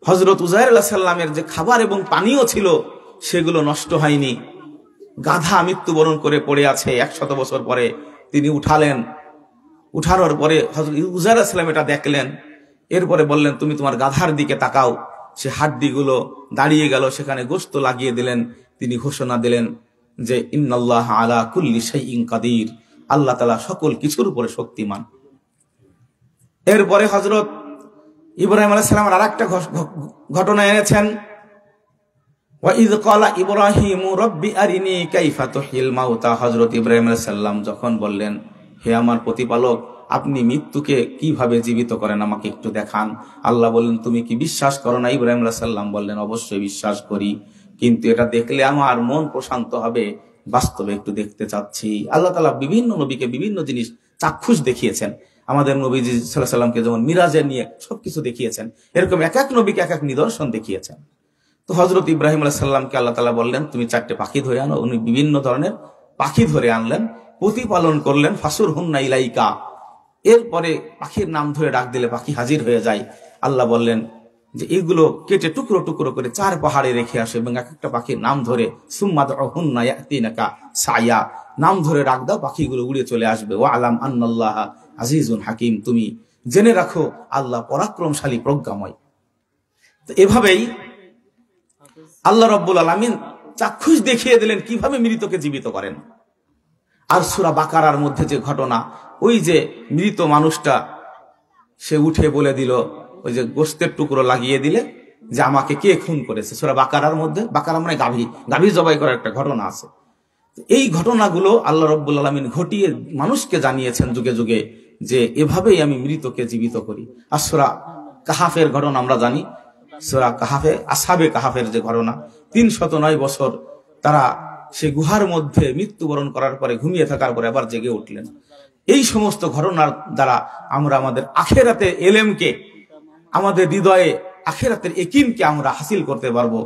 হযরত উযাইর আলাইহিস সালামের যে খাবার এবং পানীয় ছিল সেগুলো নষ্ট হয়নি। গাধা মৃত্যুবরণ করে পড়ে আছে, 100 বছর পরে তিনি উঠালেন। উঠানোর পরে হযরত উযাইর আলাইহিস সালাম এটা দেখলেন। এরপরে বললেন, তুমি তোমার গাধার দিকে তাকাও। সে হাড্ডিগুলো দাঁড়িয়ে গেল, সেখানে গোশত লাগিয়ে দিলেন। তিনি ঘোষণা দিলেন যে ইন্নাল্লাহা আলা কুল্লি শাইইন কাদির, আল্লাহ তাআলা সকল কিছুর উপরে শক্তিমান। এরপরে হযরত ইব্রাহিম আলাইহিস সালাম আরেকটা ঘটনা এনেছেন। ওয়া ইয ক্বালা ইব্রাহিমু রাব্বি আরিনি কাইফা তুহিল মাউতা। হযরত ইব্রাহিম আলাইহিস সালাম যখন বললেন, হে আমার প্রতিপালক, আপনি মৃত্যুকে কিভাবে জীবিত করেন, আমাকে একটু দেখান। আল্লাহ বললেন, তুমি কি বিশ্বাস করো না? ইব্রাহিম আলাইহিস সালাম বললেন, অবশ্যই বিশ্বাস করি, কিন্তু এটা দেখলে আমার মন প্রশান্ত হবে, বাস্তবে একটু দেখতে চাচ্ছি। আল্লাহ তাআলা বিভিন্ন নবীকে বিভিন্ন জিনিস চাক্ষুষ দেখিয়েছেন। আমাদের নবীজি সাল্লাল্লাহু আলাইহি ওয়াসাল্লামকে যেমন মিরাজের নিয়ে সবকিছু দেখিয়েছেন, এরকম এক এক নবীকে এক এক নিদর্শন দেখিয়েছেন। তো হযরত ইব্রাহিম আলাইহিস সালামকে আল্লাহ তাআলা বললেন, তুমি 4টে পাখি ধরে আনো। উনি বিভিন্ন ধরনের পাখি ধরে আনলেন, প্রতিপালন করলেন। ফাসুর হুন্না ইলাইকা। এরপরে পাখির নাম ধরে ডাক দিলে পাখি হাজির হয়ে যায়। আল্লাহ বললেন যে এগুলো কেটে টুকরো টুকরো করে 4 পাহাড়ে রেখে আসে এবং এক একটা পাখির নাম ধরে সুম্মা দুহুন্না ইয়াতিনাকা সায়া, নাম ধরে ডাক দাও, পাখিগুলো উড়ে চলে আসবে। ওয়া আলাম আন্নাল্লাহা আজিজুন হাকিম, তুমি জেনে রাখো আল্লাহ পরাক্রমশালী প্রজ্ঞাময়। তো এভাবেই আল্লাহ রাব্বুল আলামিন চাক্ষুষ দেখিয়ে দিলেন কিভাবে মৃতকে জীবিত করেন। আর সূরা বাকারার মধ্যে যে ঘটনা, ওই যে মৃত মানুষটা সে উঠে বলে দিল, ওই যে গোশতের টুকরো লাগিয়ে দিলে যে আমাকে কে খুন করেছে। সূরা বাকারার মধ্যে, বাকারা মানে গাভী জবাই করার একটা ঘটনা আছে। এই ঘটনাগুলো আল্লাহ রাব্বুল আলামিন ঘটিয়ে মানুষকে জানিয়েছেন যুগে যুগে যে এভাবেই আমি মৃতকে জীবিত করি। আর সূরা কাহাফের ঘটনা আমরা জানি। সূরা কাহাফে আসহাবে কাহাফের যে ঘটনা, 309 বছর তারা সে গুহার মধ্যে মৃত্যুবরণ করার পরে, ঘুমিয়ে থাকার পরে আবার জেগে উঠলেন। এই সমস্ত ঘটনার দ্বারা আমরা আমাদের আখিরাতে এলেমকে, আমাদের হৃদয়ে আখিরাতের ইয়াকিনকে আমরা হাসিল করতে পারবো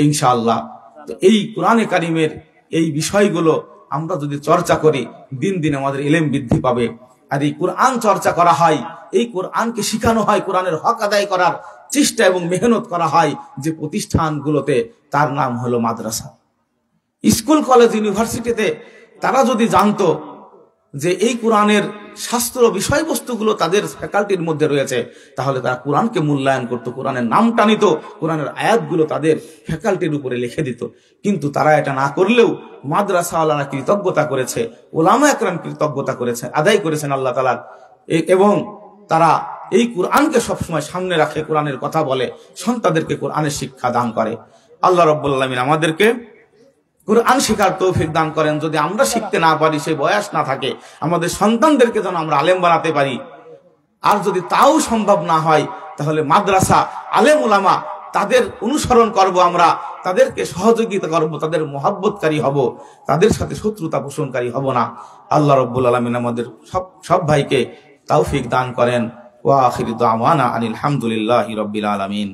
ইনশাআল্লাহ। তো এই কোরআনে কারিমের এই বিষয়গুলো আমরা যদি চর্চা করি, দিন দিন আমাদের ইলম বৃদ্ধি পাবে। আর এই কোরআন চর্চা করা হয়, এই কোরআনকে শিখানো হয়, কোরআনের হক আদায় করার চেষ্টা এবং মেহনত করা হয় যে প্রতিষ্ঠানগুলোতে, তার নাম হলো মাদ্রাসা। স্কুল কলেজ ইউনিভার্সিটিতে তারা যদি জানতো যে এই কোরআনের শাস্ত্র বিষয়বস্তুগুলো তাদের ফ্যাকাল্টির মধ্যে রয়েছে, তাহলে তারা কোরআনকে মূল্যায়ন করতো, কোরআনের নামটা নিত, কোরআনের আয়াতগুলো তাদের ফ্যাকাল্টির উপরে লিখে দিত। কিন্তু তারা এটা না করলেও মাদ্রাসাওয়ালারা কৃতজ্ঞতা করেছে, ওলামা একরাম কৃতজ্ঞতা করেছে, আদায় করেছেন আল্লাহ তাআলার। এবং তারা এই কোরআনকে সবসময় সামনে রাখে, কোরআনের কথা বলে, সন্তানদেরকে কোরআনের শিক্ষা দান করে। আল্লাহ রাব্বুল আলামিন আমাদেরকে কোরআন শেখার তৌফিক দান করেন। যদি আমরা শিখতে না পারি, সেই বয়স না থাকে, আমাদের সন্তানদেরকে যেন আমরা আলেম বানাতে পারি। আর যদি তাও সম্ভব না হয়, তাহলে মাদ্রাসা, আলেম উলামা, তাদের অনুসরণ করব, আমরা তাদেরকে সহযোগিতা করব, তাদের মহব্বতকারী হব, তাদের সাথে শত্রুতা পোষণকারী হব না। আল্লাহ রাব্বুল আলামিন আমাদের সব ভাইকে তৌফিক দান করেন। ওয়া আখিরু দাওয়ানা আনিল হামদুলিল্লাহি রাব্বিল আলামিন।